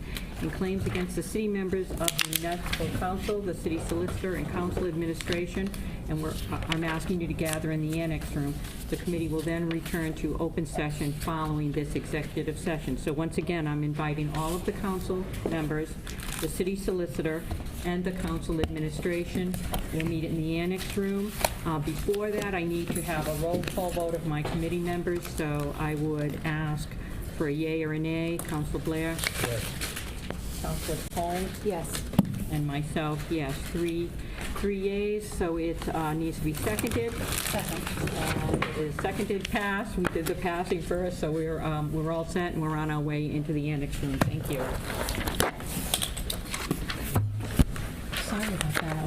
and claims against the city members of the municipal council, the city solicitor, and council administration, and I'm asking you to gather in the annex room. The committee will then return to open session following this executive session. So once again, I'm inviting all of the council members, the city solicitor, and the council administration. We'll meet in the annex room. Before that, I need to have a roll call vote of my committee members, so I would ask for a yay or a nay. Councilor Blair? Yes. Councilor Holmes? Yes. And myself, yes. Three yeas, so it needs to be seconded. It is seconded, passed. We did the passing first, so we're all set, and we're on our way into the annex room. Thank you. Sorry about that.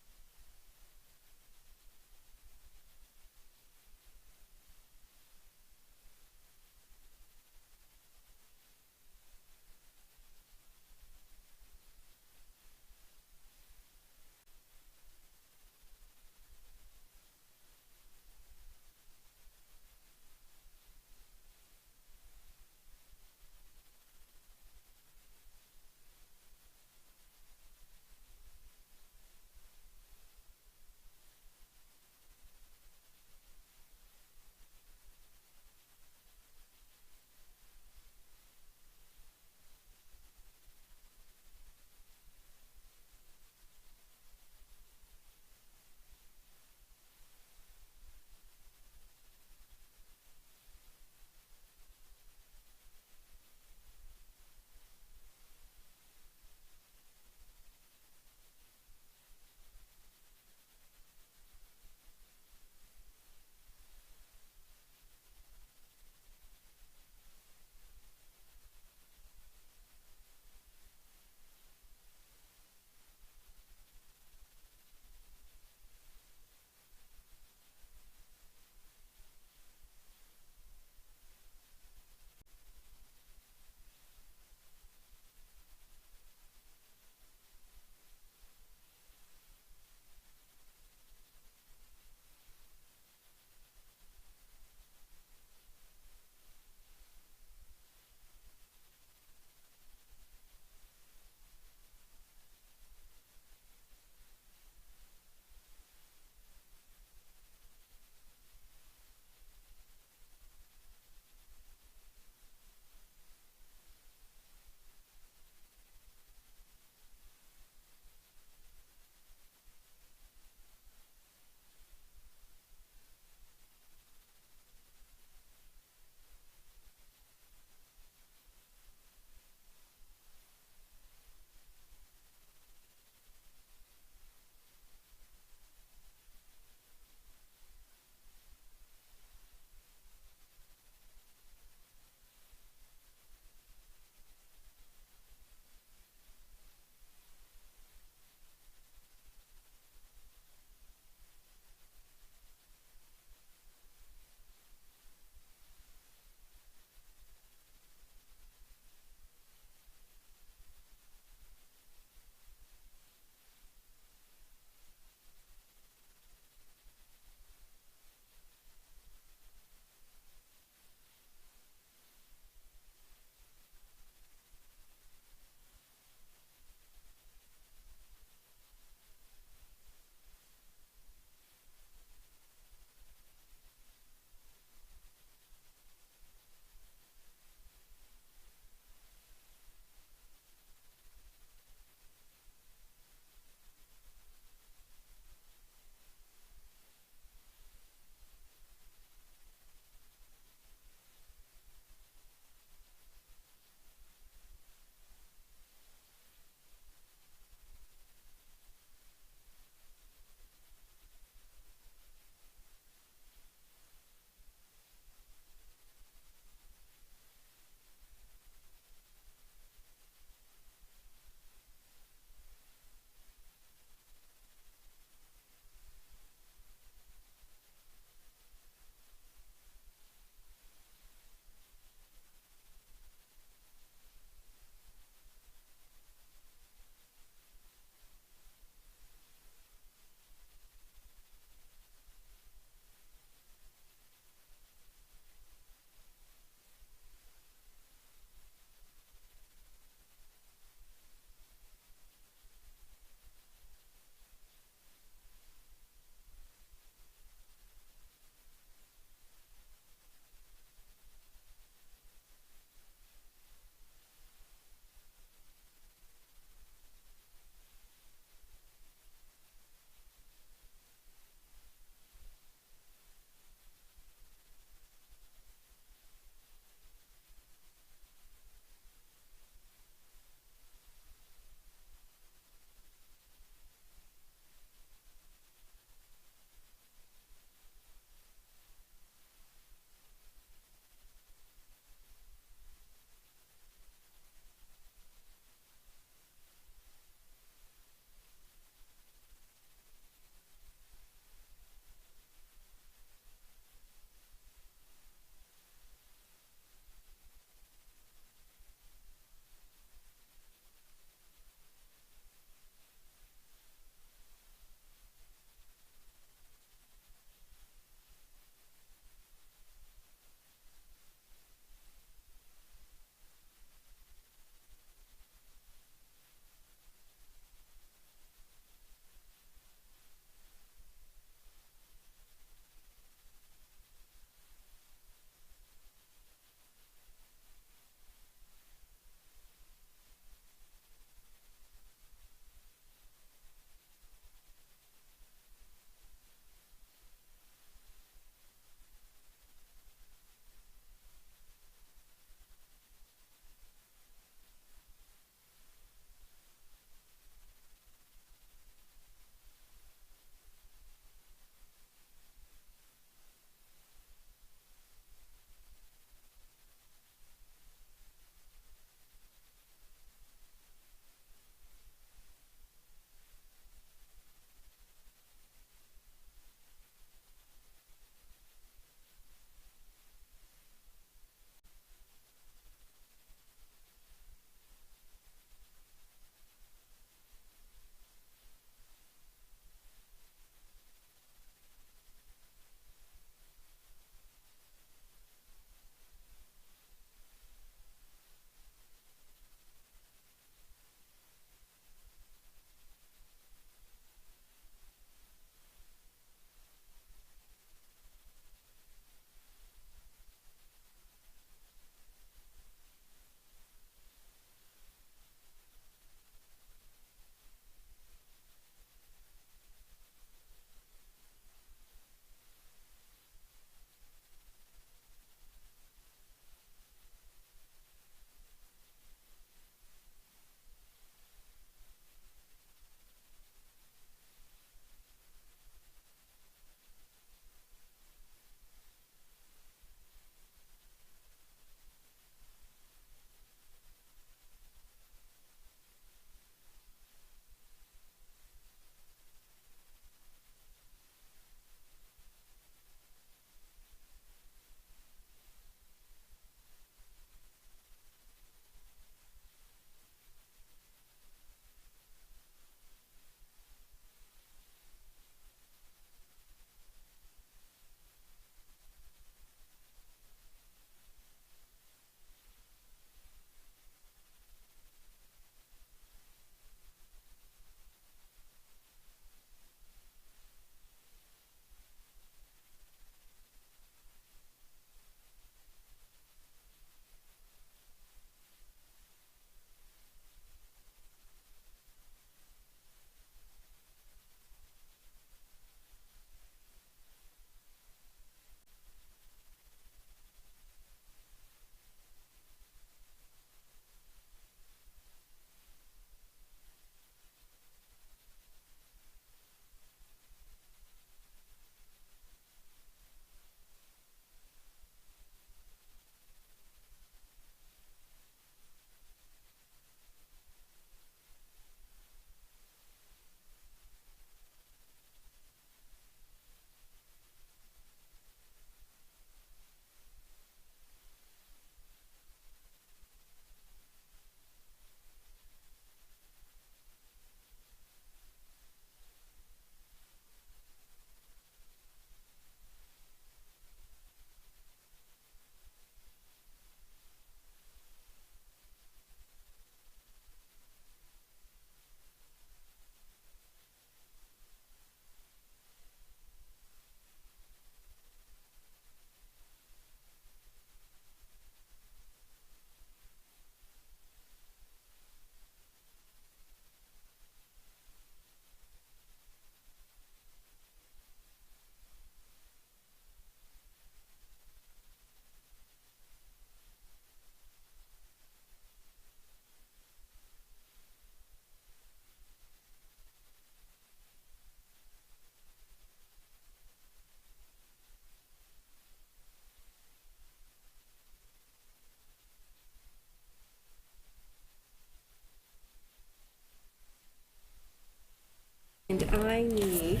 And I need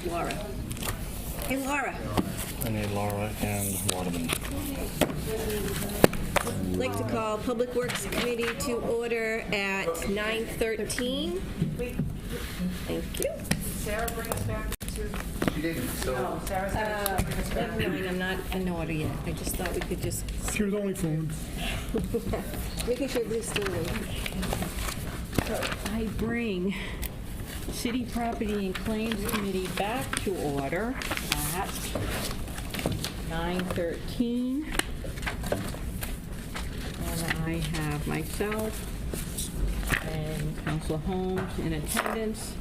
Laura. Hey, Laura. I need Laura and Waterman. I'd like to call Public Works Committee to order at 9:13. Thank you. Sarah bring us back to... She didn't, so... No, Sarah's going to bring us back. Never mind, I'm not in order yet. I just thought we could just... She was only fooling. Making sure everybody's still in. I bring City Property and Claims Committee back to order at 9:13. And I have myself and Councilor Holmes in attendance.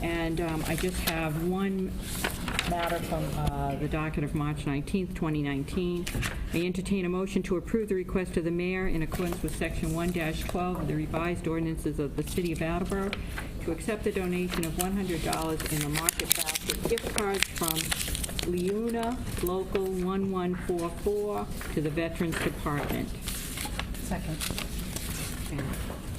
And I just have one matter from the docket of March 19th, 2019. I entertain a motion to approve the request of the mayor in accordance with Section 1-12 of the revised ordinances of the City of Attleboro to accept the donation of $100 in the market basket gift cards from Leuna Local 1144 to the Veterans Department. Second. Okay.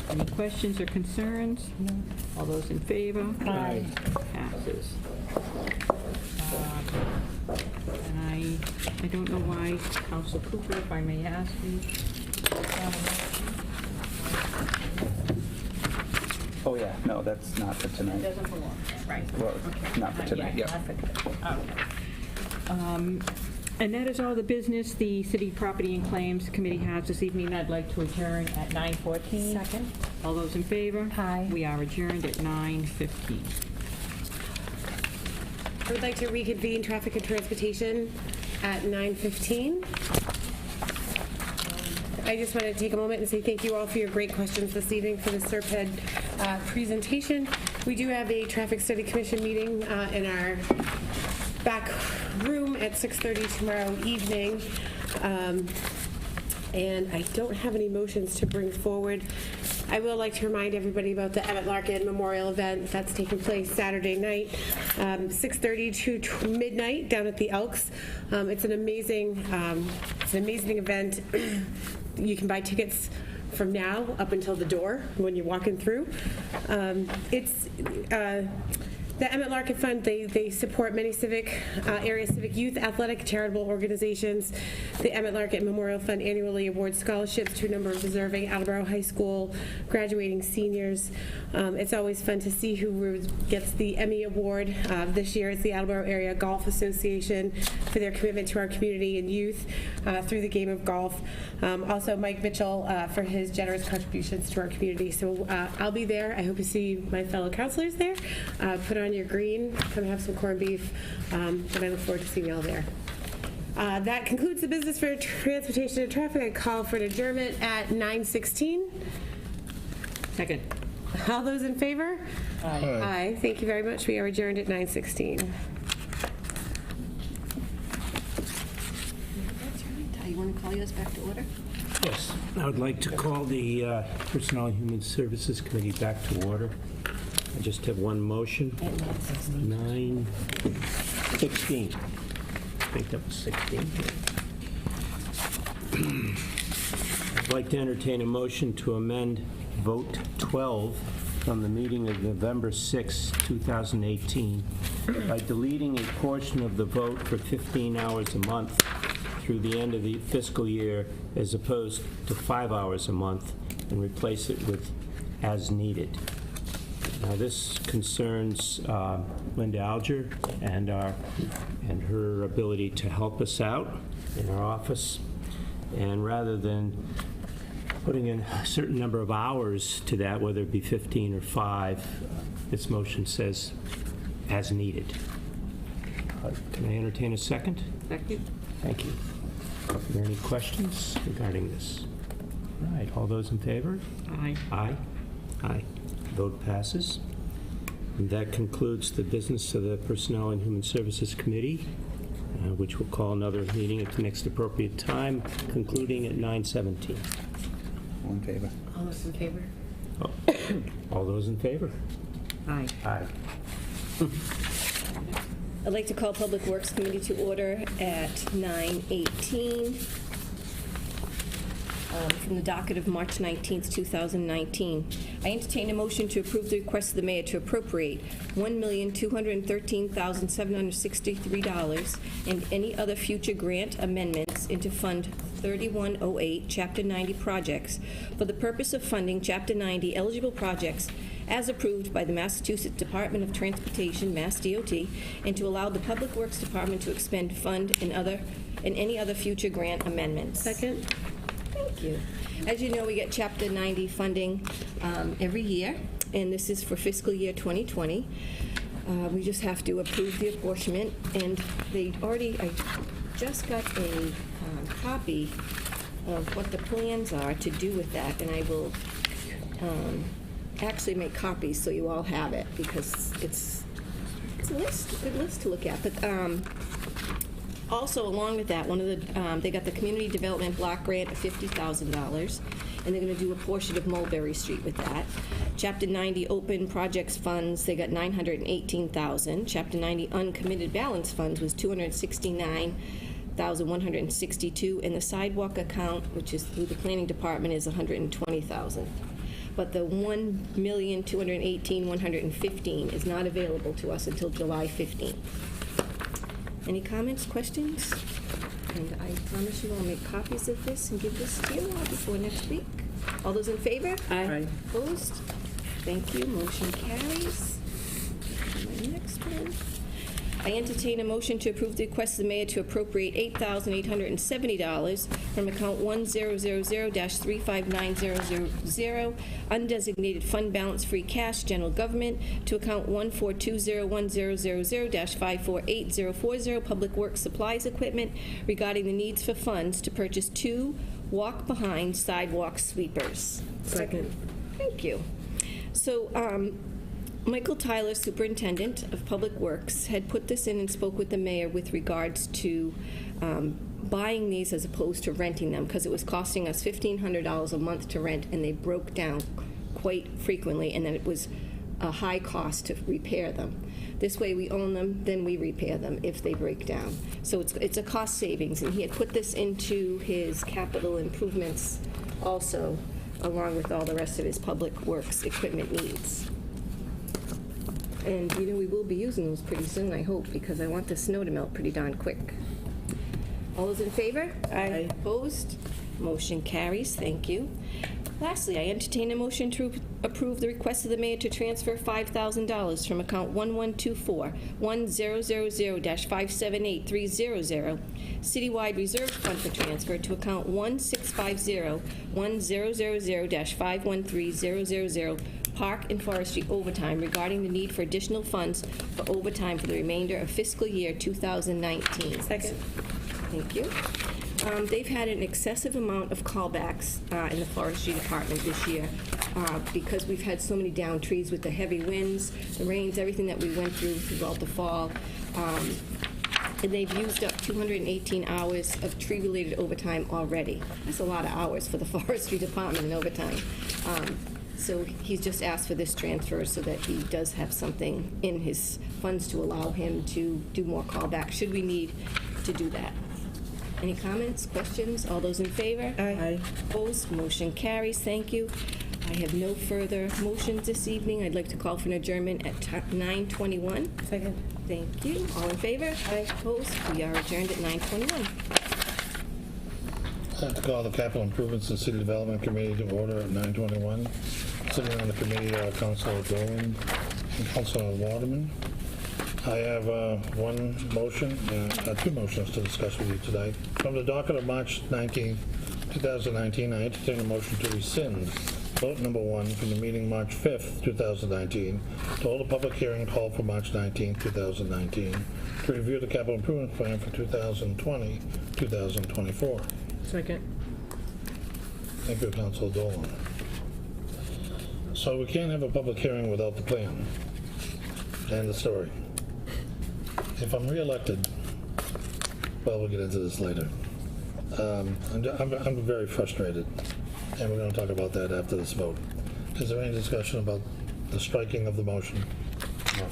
Any questions or concerns? No. All those in favor? Aye. Passes. And I don't know why, Council Cooper, if I may ask you. Oh, yeah, no, that's not for tonight. Doesn't belong, right? Well, not for tonight, yeah. And that is all the business the City Property and Claims Committee has this evening. I'd like to adjourn at 9:14. Second. All those in favor? Aye. We are adjourned at 9:15. I would like to reconvene traffic and transportation at 9:15. I just want to take a moment and say thank you all for your great questions this evening for the SERPED presentation. We do have a Traffic Study Commission meeting in our back room at 6:30 tomorrow evening. And I don't have any motions to bring forward. I will like to remind everybody about the Emmett Larkin Memorial event that's taking place Saturday night, 6:30 to midnight down at the Elks. It's an amazing event. You can buy tickets from now up until the door when you're walking through. The Emmett Larkin Fund, they support many area civic youth, athletic, charitable organizations. The Emmett Larkin Memorial Fund annually awards scholarships to a number of deserving Attleboro High School graduating seniors. It's always fun to see who gets the Emmy Award. This year it's the Attleboro Area Golf Association for their commitment to our community and youth through the game of golf. Also Mike Mitchell for his generous contributions to our community. So I'll be there. I hope to see my fellow counselors there. Put on your green, come have some corned beef, and I look forward to seeing you all there. That concludes the business for transportation and traffic. I call for an adjournment at 9:16. Second. All those in favor? Aye. Aye. Thank you very much. We are adjourned at 9:16. You want to call yours back to order? Yes, I would like to call the Personnel and Human Services Committee back to order. I just have one motion. 9:16. I think that was 16. I'd like to entertain a motion to amend Vote 12 from the meeting of November 6, 2018 by deleting a portion of the vote for 15 hours a month through the end of the fiscal year as opposed to 5 hours a month and replace it with as needed. Now, this concerns Linda Alger and her ability to help us out in our office. And rather than putting in a certain number of hours to that, whether it be 15 or 5, this motion says as needed. Can I entertain a second? Second. Thank you. Are there any questions regarding this? All right, all those in favor? Aye. Aye. Aye. Vote passes. And that concludes the business of the Personnel and Human Services Committee, which will call another meeting at the next appropriate time, concluding at 9:17. All in favor? All those in favor? Oh. All those in favor? Aye. Aye. I'd like to call Public Works Committee to order at 9:18 from the docket of March 19th, 2019. I entertain a motion to approve the request of the mayor to appropriate $1,213,763 and any other future grant amendments into Fund 3108, Chapter 90 projects for the purpose of funding Chapter 90 eligible projects as approved by the Massachusetts Department of Transportation, Mass DOT, and to allow the Public Works Department to expend fund and any other future grant amendments. Second? Thank you. As you know, we get Chapter 90 funding every year, and this is for fiscal year 2020. We just have to approve the apportionment, and I just got a copy of what the plans are to do with that, and I will actually make copies so you all have it, because it's a good list to look at. But also, along with that, they got the Community Development Block Grant of $50,000, and they're going to do a portion of Mulberry Street with that. Chapter 90 Open Projects Funds, they got $918,000. Chapter 90 Uncommitted Balance Funds was $269,162, and the sidewalk account, which is through the Planning Department, is $120,000. But the $1,218,115 is not available to us until July 15th. Any comments, questions? And I promise you I'll make copies of this and give this to you all before next week. All those in favor? Aye. Opposed? Thank you. Motion carries. My next one. I entertain a motion to approve the request of the mayor to appropriate $8,870 from account 1000-35900, undesignated fund balance free cash, general government, to account 1420100-548040, public works supplies equipment, regarding the needs for funds to purchase 2 walk-behind sidewalk sweepers. Second. Thank you. So, Michael Tyler, Superintendent of Public Works, had put this in and spoke with the mayor with regards to buying these as opposed to renting them, because it was costing us $1,500 a month to rent, and they broke down quite frequently, and then it was a high cost to repair them. This way we own them, then we repair them if they break down. So it's a cost savings, and he had put this into his capital improvements also, along with all the rest of his public works equipment needs. And, we will be using those pretty soon, I hope, because I want the snow to melt pretty darn quick. All those in favor? Aye. Opposed? Motion carries. Thank you. Lastly, I entertain a motion to approve the request of the mayor to transfer $5,000 from account 1124-1000-578300, citywide reserve fund for transfer, to account 1650-1000-513000, Park and Forestry overtime, regarding the need for additional funds for overtime for the remainder of fiscal year 2019. Second. Thank you. They've had an excessive amount of callbacks in the Forestry Department this year because we've had so many downed trees with the heavy winds, the rains, everything that we went through throughout the fall. And they've used up 218 hours of tree-related overtime already. That's a lot of hours for the Forestry Department in overtime. So he's just asked for this transfer so that he does have something in his funds to allow him to do more callbacks, should we need to do that. Any comments, questions? All those in favor? Aye. Opposed? Motion carries. Thank you. I have no further motions this evening. I'd like to call for an adjournment at 9:21. Second. Thank you. All in favor? Aye. Opposed? We are adjourned at 9:21. I'd like to call the Capital Improvements and City Development Committee to order at 9:21. Sitting on the committee are Councilor Dolan and Councilor Waterman. I have one motion, two motions to discuss with you today. From the docket of March 19, 2019, I entertain a motion to rescind vote number 1 from the meeting March 5th, 2019, to hold a public hearing called for March 19, 2019, to review the capital improvement plan for 2020-2024. Second. Thank you, Councilor Dolan. So we can't have a public hearing without the plan and the story. If I'm reelected, well, we'll get into this later. I'm very frustrated, and we're going to talk about that after this vote. Is there any discussion about the striking of the motion? No.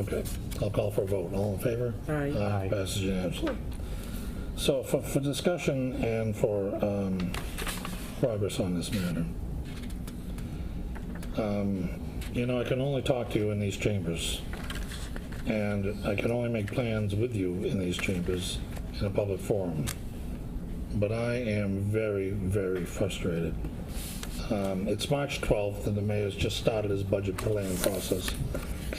Okay. I'll call for a vote. All in favor? Aye. Aye. Passes unanimously. So for discussion and for progress on this matter, You know, I can only talk to you in these chambers, and I can only make plans with you in these chambers in a public forum. But I am very, very frustrated. It's March 12th, and the mayor's just started his budget planning process,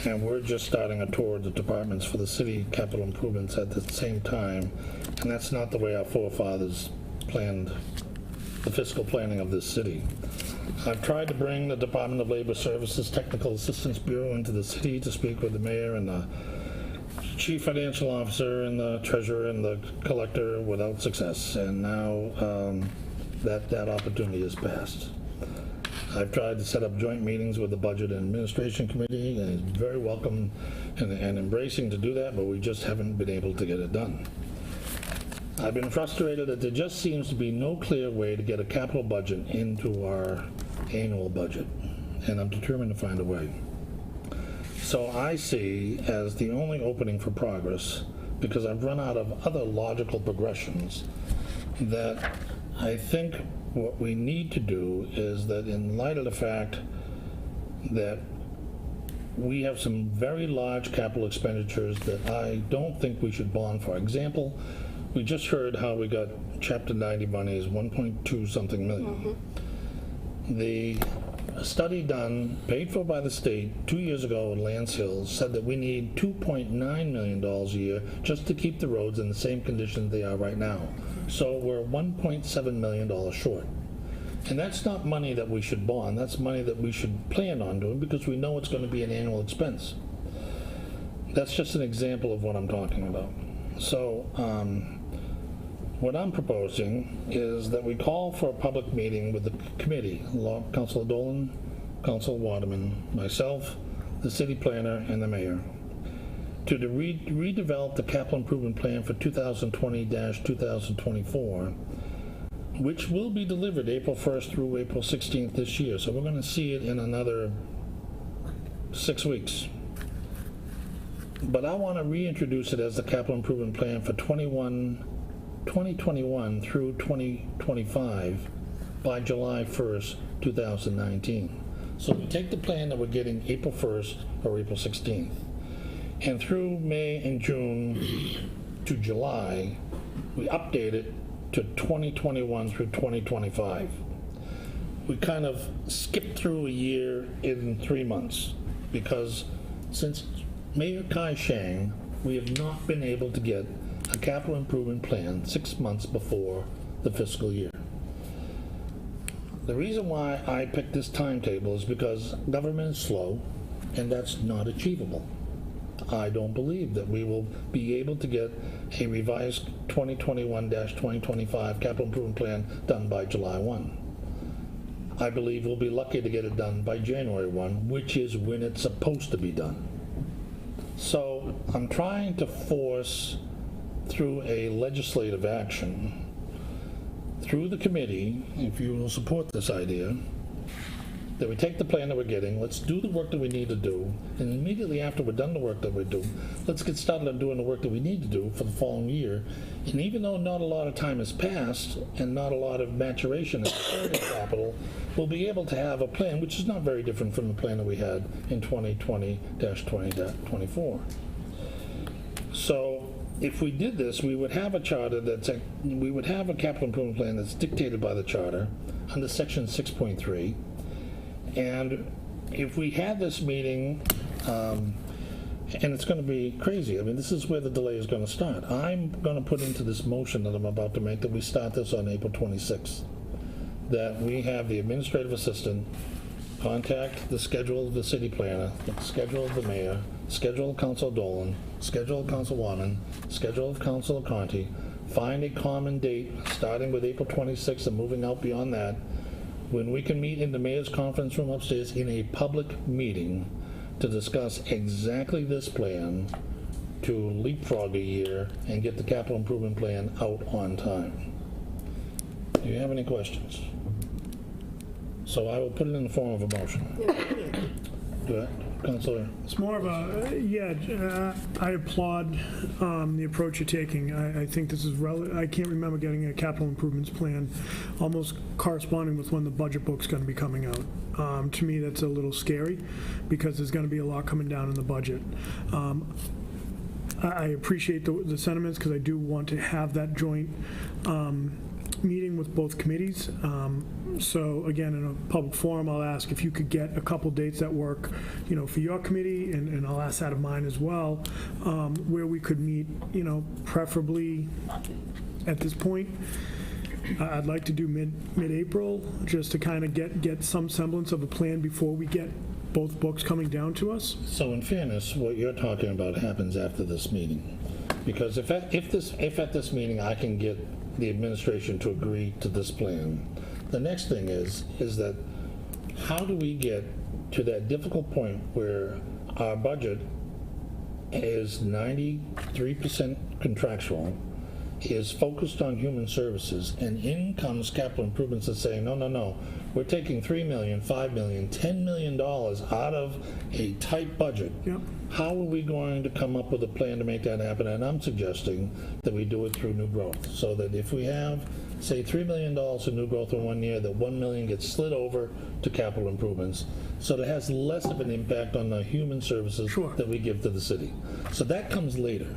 and we're just starting a tour of the departments for the city capital improvements at the same time, and that's not the way our forefathers planned the fiscal planning of this city. I've tried to bring the Department of Labor Services Technical Assistance Bureau into the city to speak with the mayor and the chief financial officer and the treasurer and the collector without success, and now that opportunity has passed. I've tried to set up joint meetings with the Budget and Administration Committee, and it's very welcome and embracing to do that, but we just haven't been able to get it done. I've been frustrated that there just seems to be no clear way to get a capital budget into our annual budget, and I'm determined to find a way. So I see as the only opening for progress, because I've run out of other logical progressions, that I think what we need to do is that, in light of the fact that we have some very large capital expenditures that I don't think we should bond. For example, we just heard how we got Chapter 90 money is 1.2 something million. The study done, paid for by the state 2 years ago in Lance Hills, said that we need $2.9 million a year just to keep the roads in the same condition they are right now. So we're $1.7 million short. And that's not money that we should bond. That's money that we should plan on doing because we know it's going to be an annual expense. That's just an example of what I'm talking about. So what I'm proposing is that we call for a public meeting with the committee, Councilor Dolan, Councilor Waterman, myself, the city planner, and the mayor, to redevelop the capital improvement plan for 2020-2024, which will be delivered April 1st through April 16th this year. So we're going to see it in another 6 weeks. But I want to reintroduce it as the capital improvement plan for 2021 through 2025 by July 1st, 2019. So we take the plan that we're getting April 1st or April 16th, and through May and June to July, we update it to 2021 through 2025. We kind of skipped through a year in 3 months because since Mayor Kai Shang, we have not been able to get a capital improvement plan 6 months before the fiscal year. The reason why I picked this timetable is because government is slow, and that's not achievable. I don't believe that we will be able to get a revised 2021-2025 capital improvement plan done by July 1. I believe we'll be lucky to get it done by January 1, which is when it's supposed to be done. So I'm trying to force through a legislative action, through the committee, if you will support this idea, that we take the plan that we're getting, let's do the work that we need to do, and immediately after we're done the work that we do, let's get started on doing the work that we need to do for the following year. And even though not a lot of time has passed and not a lot of maturation in the capital, we'll be able to have a plan which is not very different from the plan that we had in 2020-2024. So if we did this, we would have a charter we would have a capital improvement plan that's dictated by the charter under section 6.3. And if we had this meeting, and it's going to be crazy. I mean, this is where the delay is going to start. I'm going to put into this motion that I'm about to make that we start this on April 26th. That we have the administrative assistant contact the schedule of the city planner, the schedule of the mayor, schedule of Council Dolan, schedule of Council Waterman, schedule of Councilor Conti, find a common date starting with April 26th and moving out beyond that, when we can meet in the mayor's conference room upstairs in a public meeting to discuss exactly this plan to leapfrog a year and get the capital improvement plan out on time. Do you have any questions? So I will put it in the form of a motion. Councilor? It's more of a, I applaud the approach you're taking. I think this is, I can't remember getting a capital improvements plan almost corresponding with when the budget book's going to be coming out. To me, that's a little scary because there's going to be a lot coming down in the budget. I appreciate the sentiments because I do want to have that joint meeting with both committees. So again, in a public forum, I'll ask if you could get a couple dates that work, for your committee, and I'll ask that of mine as well, where we could meet, preferably at this point. I'd like to do mid-April, just to kind of get some semblance of a plan before we get both books coming down to us. So in fairness, what you're talking about happens after this meeting. Because if at this meeting I can get the administration to agree to this plan, the next thing is that how do we get to that difficult point where our budget is 93% contractual, is focused on human services, and in comes capital improvements that say, no, we're taking $3 million, $5 million, $10 million out of a tight budget. Yep. How are we going to come up with a plan to make that happen? And I'm suggesting that we do it through new growth, so that if we have, say, $3 million in new growth in 1 year, that $1 million gets slid over to capital improvements, so that it has less of an impact on the human services that we give to the city. So that comes later.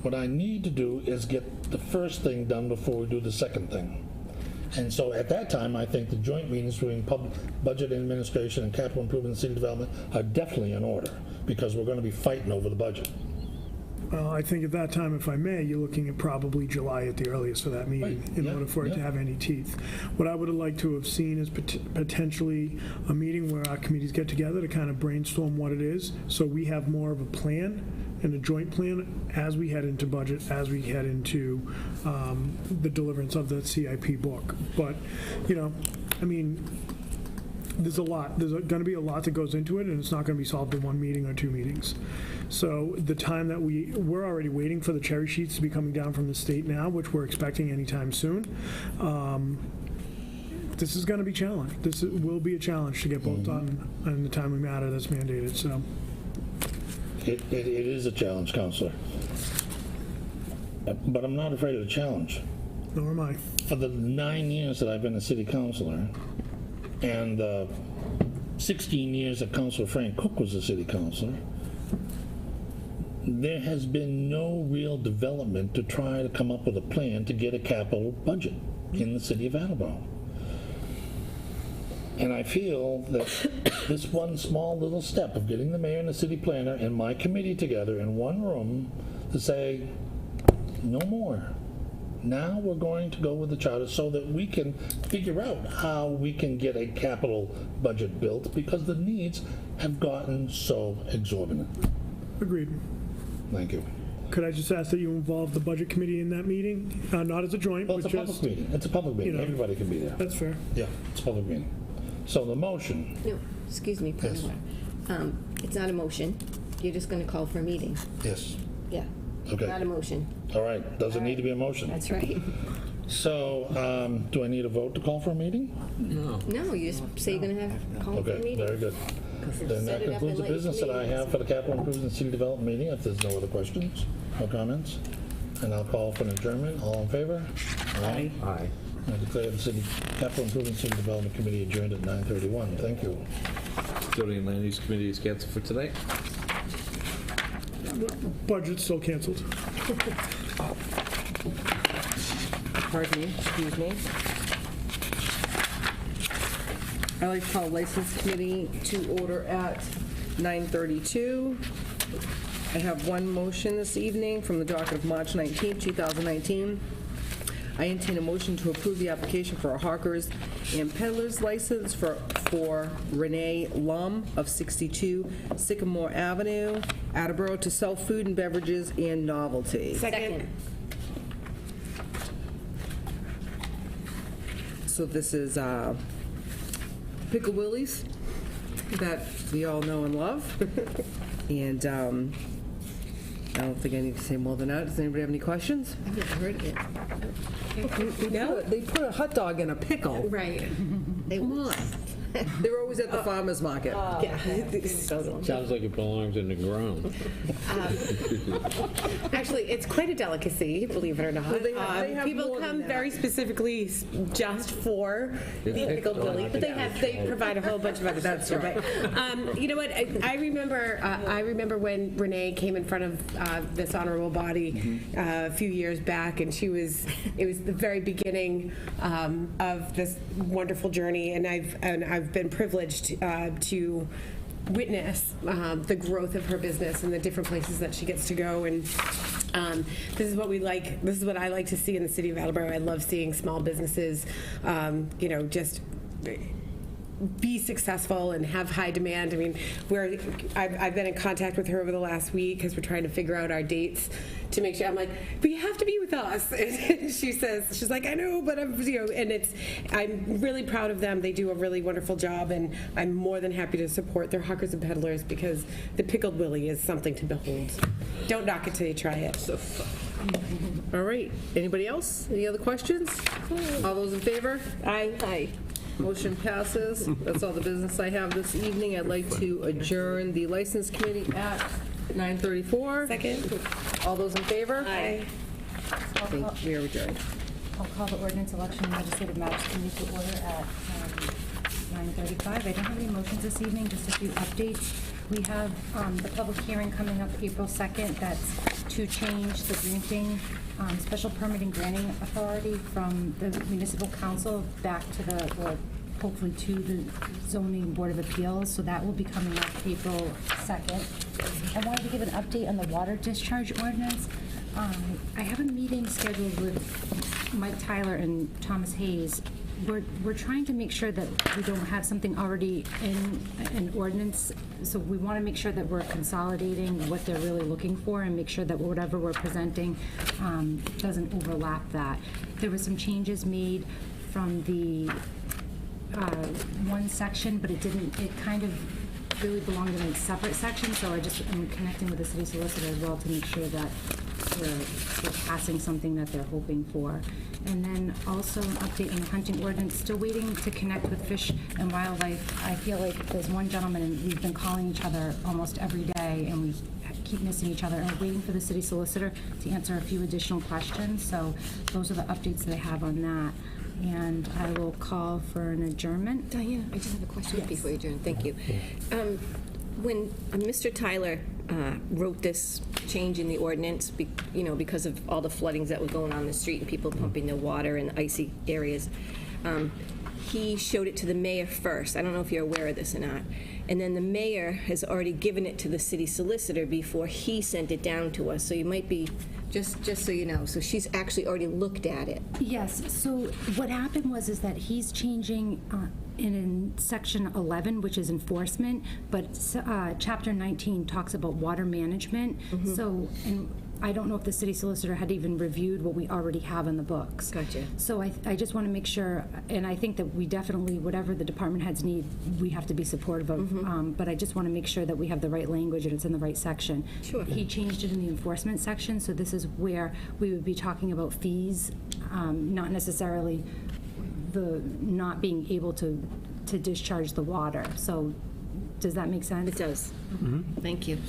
What I need to do is get the first thing done before we do the second thing. And so at that time, I think the joint meetings between public budget administration and capital improvement and city development are definitely in order, because we're going to be fighting over the budget. Well, I think at that time, if I may, you're looking at probably July at the earliest for that meeting, in order for it to have any teeth. What I would have liked to have seen is potentially a meeting where our committees get together to kind of brainstorm what it is, so we have more of a plan and a joint plan as we head into budget, as we head into the deliverance of the CIP book. But, there's a lot. There's going to be a lot that goes into it, and it's not going to be solved in one meeting or two meetings. So the time that we're already waiting for the cherry sheets to be coming down from the state now, which we're expecting anytime soon. This is going to be challenged. This will be a challenge to get both done in the timely manner that's mandated. So It is a challenge, Counselor. But I'm not afraid of the challenge. Nor am I. For the 9 years that I've been a city councilor, and 16 years that Councilor Frank Cook was a city councilor, there has been no real development to try to come up with a plan to get a capital budget in the city of Attleboro. And I feel that this one small little step of getting the mayor and the city planner and my committee together in one room to say, no more. Now we're going to go with the charter so that we can figure out how we can get a capital budget built, because the needs have gotten so exorbitant. Agreed. Thank you. Could I just ask that you involve the budget committee in that meeting? Not as a joint, Well, it's but a public just... meeting. It's a public meeting. Everybody can be there. That's fair. Yeah, it's a public meeting. So the motion. No, excuse me, point of order. It's not a motion. You're just going to call for a meeting. Yes. Yeah. Okay. Not a motion. All right. Doesn't need to be a motion. That's right. So do I need a vote to call for a meeting? No, you just say you're going to have call for a Okay, meeting. very good. Then that Set it up concludes and the let your business that I committee have for the capital improvement and city development meeting. If there's no other questions, no comments, and I'll call for an adjournment. All in favor? Aye. Aye. I declare the city capital improvement and city development committee adjourned at 9:31. Thank you. Zoning and Land Use Committee is canceled for tonight. Budget's still canceled. Pardon me, excuse me. I'd like to call License Committee to order at 9:32. I have one motion this evening from the docket of March 19, 2019. I entertain a motion to approve the application for a hawkers and peddlers license for Renee Lum of 62 Sycamore Avenue, Attleboro, to sell food and beverages and novelty. Second. So this is Pickle Willie's that we all know and love. And I don't think I need to say more than that. Does anybody have any questions? I've never heard of it. They put a hot dog in a pickle. Right. Come on. They're always at the farmer's market. Yeah. Sounds like it belongs in the ground. Actually, it's quite a delicacy, believe it or not. Well, they have People more than come that. very specifically just for the pickled Willy, but they provide a whole bunch of other stuff too. But you know what? I remember when Renee came in front of this honorable body a few years back, and it was the very beginning of this wonderful journey, and I've been privileged to witness the growth of her business and the different places that she gets to go. And this is what we like. This is what I like to see in the city of Attleboro. I love seeing small businesses, just be successful and have high demand. I mean, I've been in contact with her over the last week because we're trying to figure out our dates to make sure. I'm like, but you have to be with us. And she's like, I know, but I'm really proud of them. They do a really wonderful job, and I'm more than happy to support their hawkers and peddlers because the pickled Willy is something to behold. Don't knock it till you try it. All right. Anybody else? Any other questions? All those in favor? Aye. Aye. Motion passes. That's all the business I have this evening. I'd like to adjourn the License Committee at 9:34. Second. All those in favor? Aye. We are adjourned. I'll call the ordinance election and legislative matters committee to order at 9:35. I don't have any motions this evening, just a few updates. We have the public hearing coming up April 2nd. That's to change the granting, special permitting granting authority from the municipal council back to hopefully to the zoning board of appeals. So that will be coming up April 2nd. I wanted to give an update on the water discharge ordinance. I have a meeting scheduled with Mike Tyler and Thomas Hayes. We're trying to make sure that we don't have something already in an ordinance, so we want to make sure that we're consolidating what they're really looking for and make sure that whatever we're presenting doesn't overlap that. There were some changes made from the one section, but it kind of really belonged in a separate section, so I'm connecting with the city solicitor as well to make sure that we're passing something that they're hoping for. And then also an update on the hunting ordinance, still waiting to connect with Fish and Wildlife. I feel like there's one gentleman, and we've been calling each other almost every day, and we keep missing each other, and we're waiting for the city solicitor to answer a few additional questions. So those are the updates that I have on that. And I will call for an adjournment. Diana, I just have a question before you adjourn. Thank you. When Mr. Tyler wrote this change in the ordinance, because of all the floodings that were going on in the street and people pumping their water in icy areas, he showed it to the mayor first. I don't know if you're aware of this or not. And then the mayor has already given it to the city solicitor before he sent it down to us. So you might be, just so you know, so she's actually already looked at it. Yes, so what happened is that he's changing in section 11, which is enforcement, but chapter 19 talks about water management. So, and I don't know if the city solicitor had even reviewed what we already have in the books. Gotcha. So I just want to make sure, and I think that we definitely, whatever the department heads need, we have to be supportive of, but I just want to make sure that we have the right language and it's in the right section. Sure. He changed it in the enforcement section, so this is where we would be talking about fees, not necessarily the not being able to discharge the water. So does that make sense? It does. Thank you.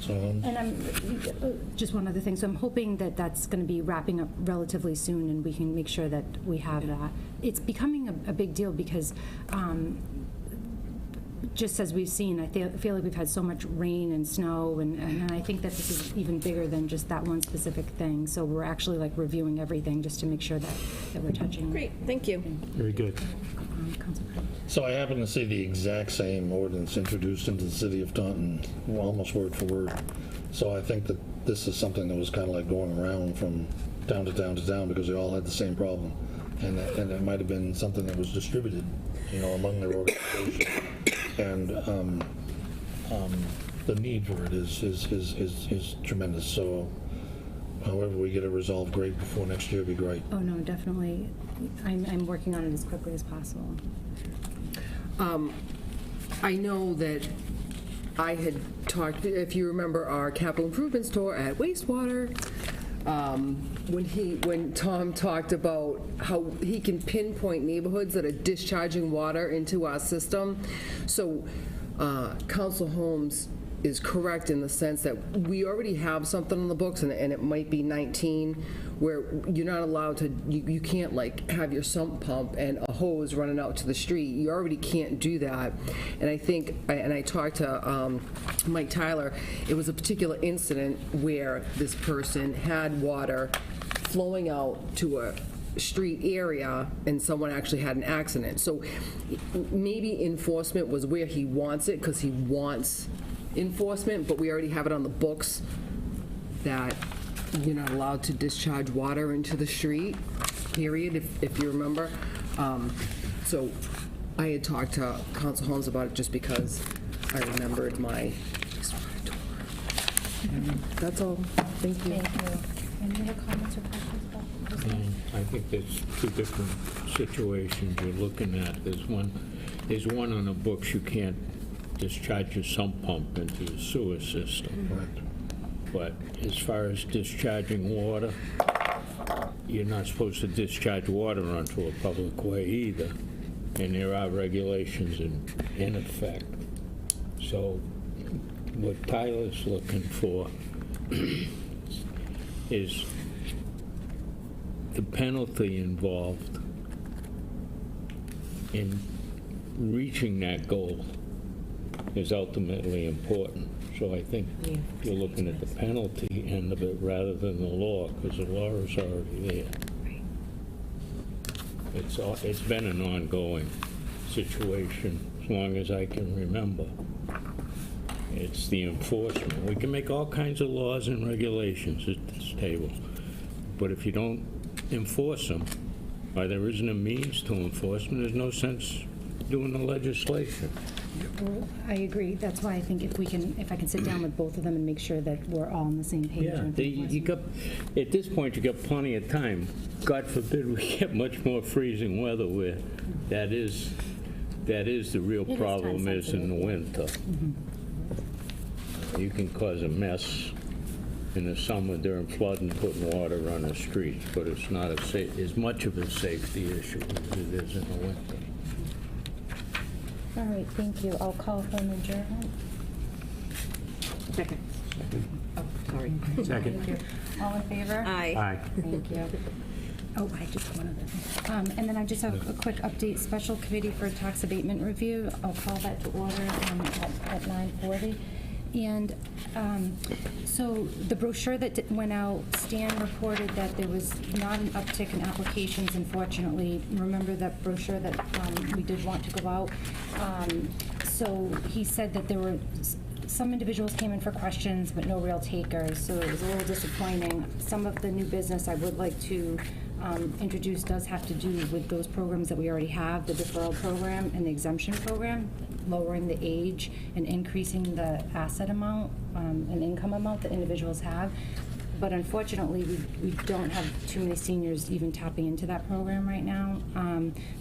And I'm just one other thing. So I'm hoping that that's going to be wrapping up relatively soon, and we can make sure that we have that. It's becoming a big deal because, just as we've seen, I feel like we've had so much rain and snow, and I think that this is even bigger than just that one specific thing. So we're actually like reviewing everything just to make sure that we're touching. Great. Thank you. Very good. So I happen to see the exact same ordinance introduced into the city of Taunton, almost word for word. So I think that this is something that was kind of like going around from town to town to town because they all had the same problem. And it might have been something that was distributed, among their organization. And the need for it is tremendous. So however we get it resolved, great, before next year would be great. Oh, no, definitely. I'm working on it as quickly as possible. I know that I had talked, if you remember our capital improvement store at wastewater, when Tom talked about how he can pinpoint neighborhoods that are discharging water into our system. So Council Holmes is correct in the sense that we already have something on the books, and it might be 19, where you're not allowed to, you can't like have your sump pump and a hose running out to the street. You already can't do that. And I think, and I talked to Mike Tyler, it was a particular incident where this person had water flowing out to a street area and someone actually had an accident. So maybe enforcement was where he wants it, because he wants enforcement, but we already have it on the books that you're not allowed to discharge water into the street, period, if you remember. So I had talked to Council Holmes about it just because I remembered my... That's all. Thank you. Thank you. Any other comments or questions about this? I think there's two different situations you're looking at. There's one on the books, you can't discharge your sump pump into the sewer system. But as far as discharging water, you're not supposed to discharge water onto a public way either. And there are regulations in effect. So what Tyler's looking for is the penalty involved in reaching that goal is ultimately important. So I think you're looking at the penalty end of it rather than the law, because the law is already there. It's been an ongoing situation as long as I can remember. It's the enforcement. We can make all kinds of laws and regulations at this table, but if you don't enforce them, or there isn't a means to enforce them, there's no sense doing the legislation. Well, I agree. That's why I think if I can sit down with both of them and make sure that we're all on the same page. Yeah, at this point, you got plenty of time. God forbid we get much more freezing weather where that is the real problem is in the winter. You can cause a mess in the summer during flooding, putting water on the streets, but it's not as much of a safety issue as it is in the winter. All right, thank you. I'll call for an adjournment. Second. Oh, sorry. Second. Thank you. All in favor? Aye. Aye. Thank you. Oh, I just have one other thing. And then I just have a quick update. Special Committee for Tax Abatement Review. I'll call that to order at 9:40. And so the brochure that went out, Stan reported that there was not an uptick in applications, unfortunately. Remember that brochure that we did want to go out? So he said that there were some individuals came in for questions, but no real takers, so it was a little disappointing. Some of the new business I would like to introduce does have to do with those programs that we already have, the deferral program and the exemption program, lowering the age and increasing the asset amount and income amount that individuals have. But unfortunately, we don't have too many seniors even tapping into that program right now.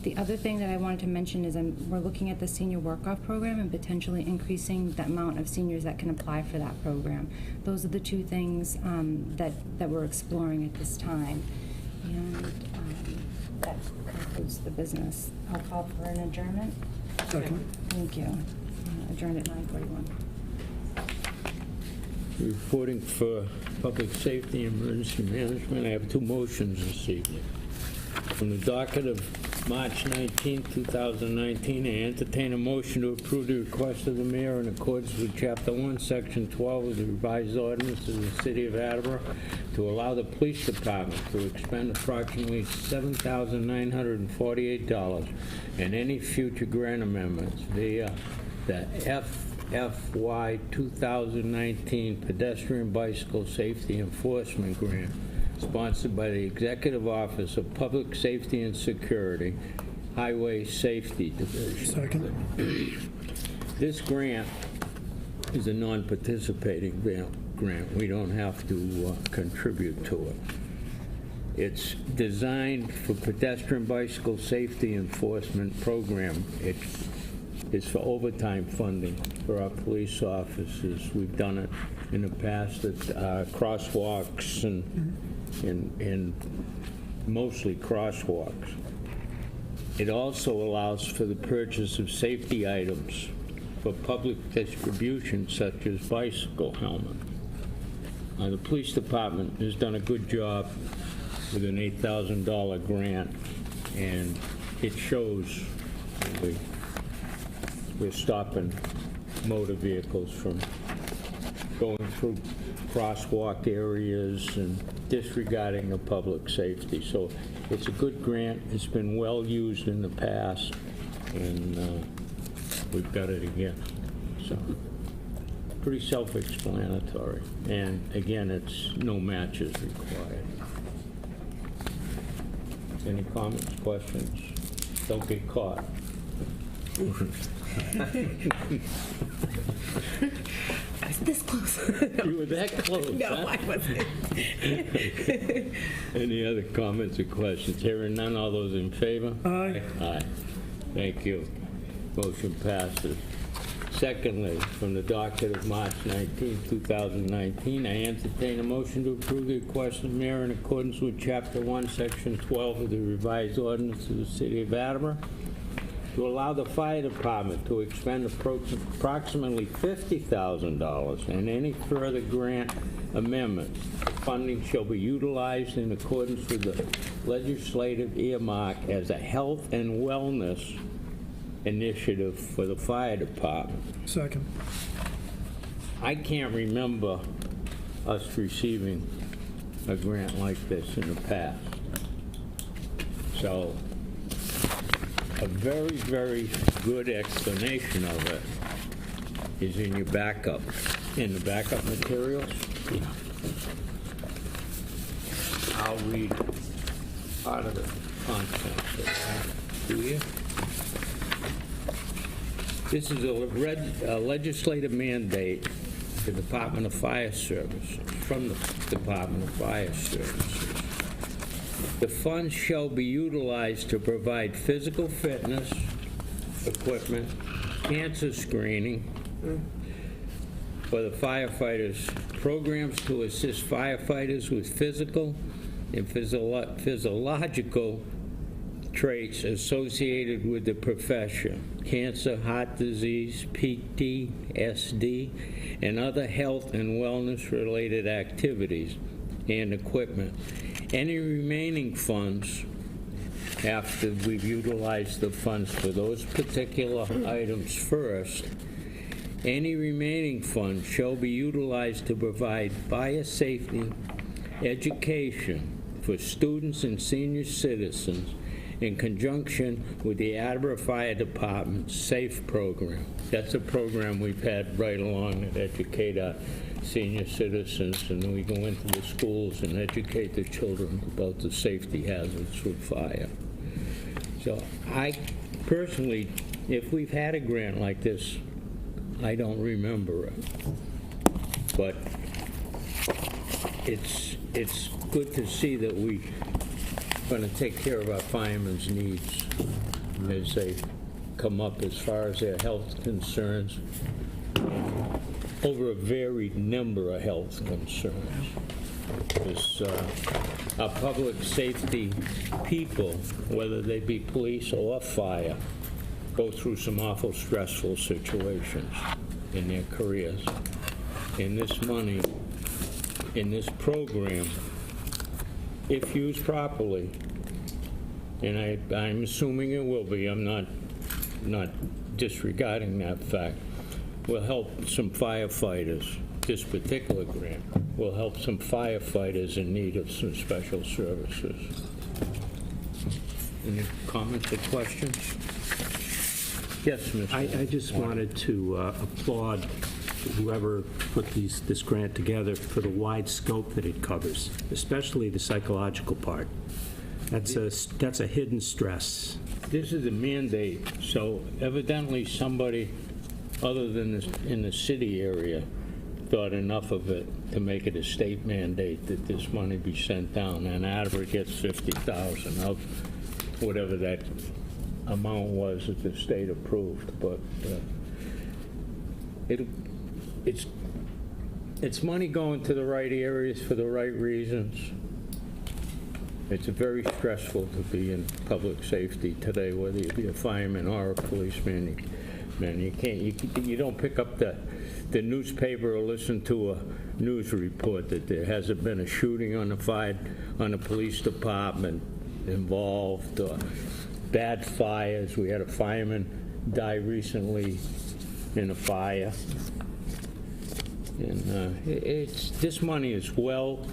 The other thing that I wanted to mention is we're looking at the senior work-off program and potentially increasing the amount of seniors that can apply for that program. Those are the two things that we're exploring at this time. And that concludes the business. I'll call for an adjournment. Second. Thank you. Adjourned at 9:41. Reporting for Public Safety and Emergency Management, I have two motions this evening. From the docket of March 19, 2019, I entertain a motion to approve the request of the mayor in accordance with Chapter 1, Section 12 of the revised ordinance of the City of Attleboro to allow the police department to expend approximately $7,948 in any future grant amendments via the FY 2019 Pedestrian Bicycle Safety Enforcement Grant, sponsored by the Executive Office of Public Safety and Security, Highway Safety Division. Second. This grant is a non-participating grant. We don't have to contribute to it. It's designed for pedestrian bicycle safety enforcement program. It's for overtime funding for our police officers. We've done it in the past at crosswalks and and mostly crosswalks. It also allows for the purchase of safety items for public distribution, such as bicycle helmets. The police department has done a good job with an $8,000 grant, and it shows we're stopping motor vehicles from going through crosswalk areas and disregarding the public safety. So it's a good grant. It's been well used in the past, and we've got it again. So pretty self-explanatory. And again, it's no matches required. Any comments, questions? Don't get caught. I was this close. You were that close, No, huh? I wasn't. Any other comments or questions? Hearing none, all those in favor? Aye. Aye. Thank you. Motion passes. Secondly, from the docket of March 19, 2019, I entertain a motion to approve the request of the mayor in accordance with Chapter 1, Section 12 of the revised ordinance of the City of Attleboro to allow the fire department to expend approximately $50,000, and any further grant amendments. Funding shall be utilized in accordance with the legislative earmark as a health and wellness initiative for the fire department. Second. I can't remember us receiving a grant like this in the past. So a very, very good explanation of it is in your backup, in the backup materials. Yeah. I'll read part of the contents of that to you. This is a legislative mandate to the Department of Fire Services, from the Department of Fire Services. The funds shall be utilized to provide physical fitness, equipment, cancer screening for the firefighters, programs to assist firefighters with physical and physiological traits associated with the profession, cancer, heart disease, PTSD, and other health and wellness-related activities and equipment. Any remaining funds, after we've utilized the funds for those particular items first, any remaining funds shall be utilized to provide fire safety education for students and senior citizens in conjunction with the Attleboro Fire Department's SAFE program. That's a program we've had right along that educate our senior citizens, and we go into the schools and educate the children about the safety hazards with fire. So I personally, if we've had a grant like this, I don't remember it. But it's good to see that we're going to take care of our firemen's needs as they come up as far as their health concerns, over a varied number of health concerns. Because our public safety people, whether they be police or fire, go through some awful stressful situations in their careers. And this money in this program, if used properly, and I'm assuming it will be, I'm not disregarding that fact, will help some firefighters. This particular grant will help some firefighters in need of some special services. Any comments or questions? Yes, Mr. I just wanted to applaud whoever put this grant together for the wide scope that it covers, especially the psychological part. That's a hidden stress. This is a mandate, so evidently somebody other than in the city area thought enough of it to make it a state mandate that this money be sent down, and Attleboro gets $50,000 of whatever that amount was that the state approved. But it's money going to the right areas for the right reasons, It's very stressful to be in public safety today, whether you be a fireman or a policeman. You don't pick up the newspaper or listen to a news report that there hasn't been a shooting on the police department involved, bad fires. We had a fireman die recently in a fire. And this money is well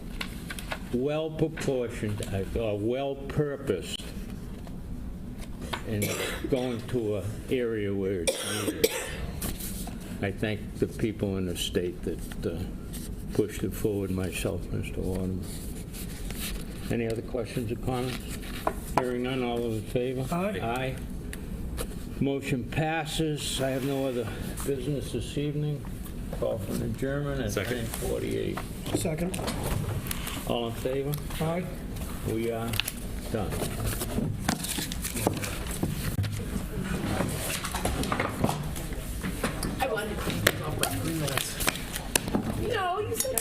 proportioned, well purposed, and going to an area where it's needed. I thank the people in the state that pushed it forward, myself, Mr. Waterman. Any other questions or comments? Hearing none, all those in favor? Aye. Aye. Motion passes. I have no other business this evening. Call for an adjournment at 9:48. Second. All in favor? Aye. We are done. I won. No, you said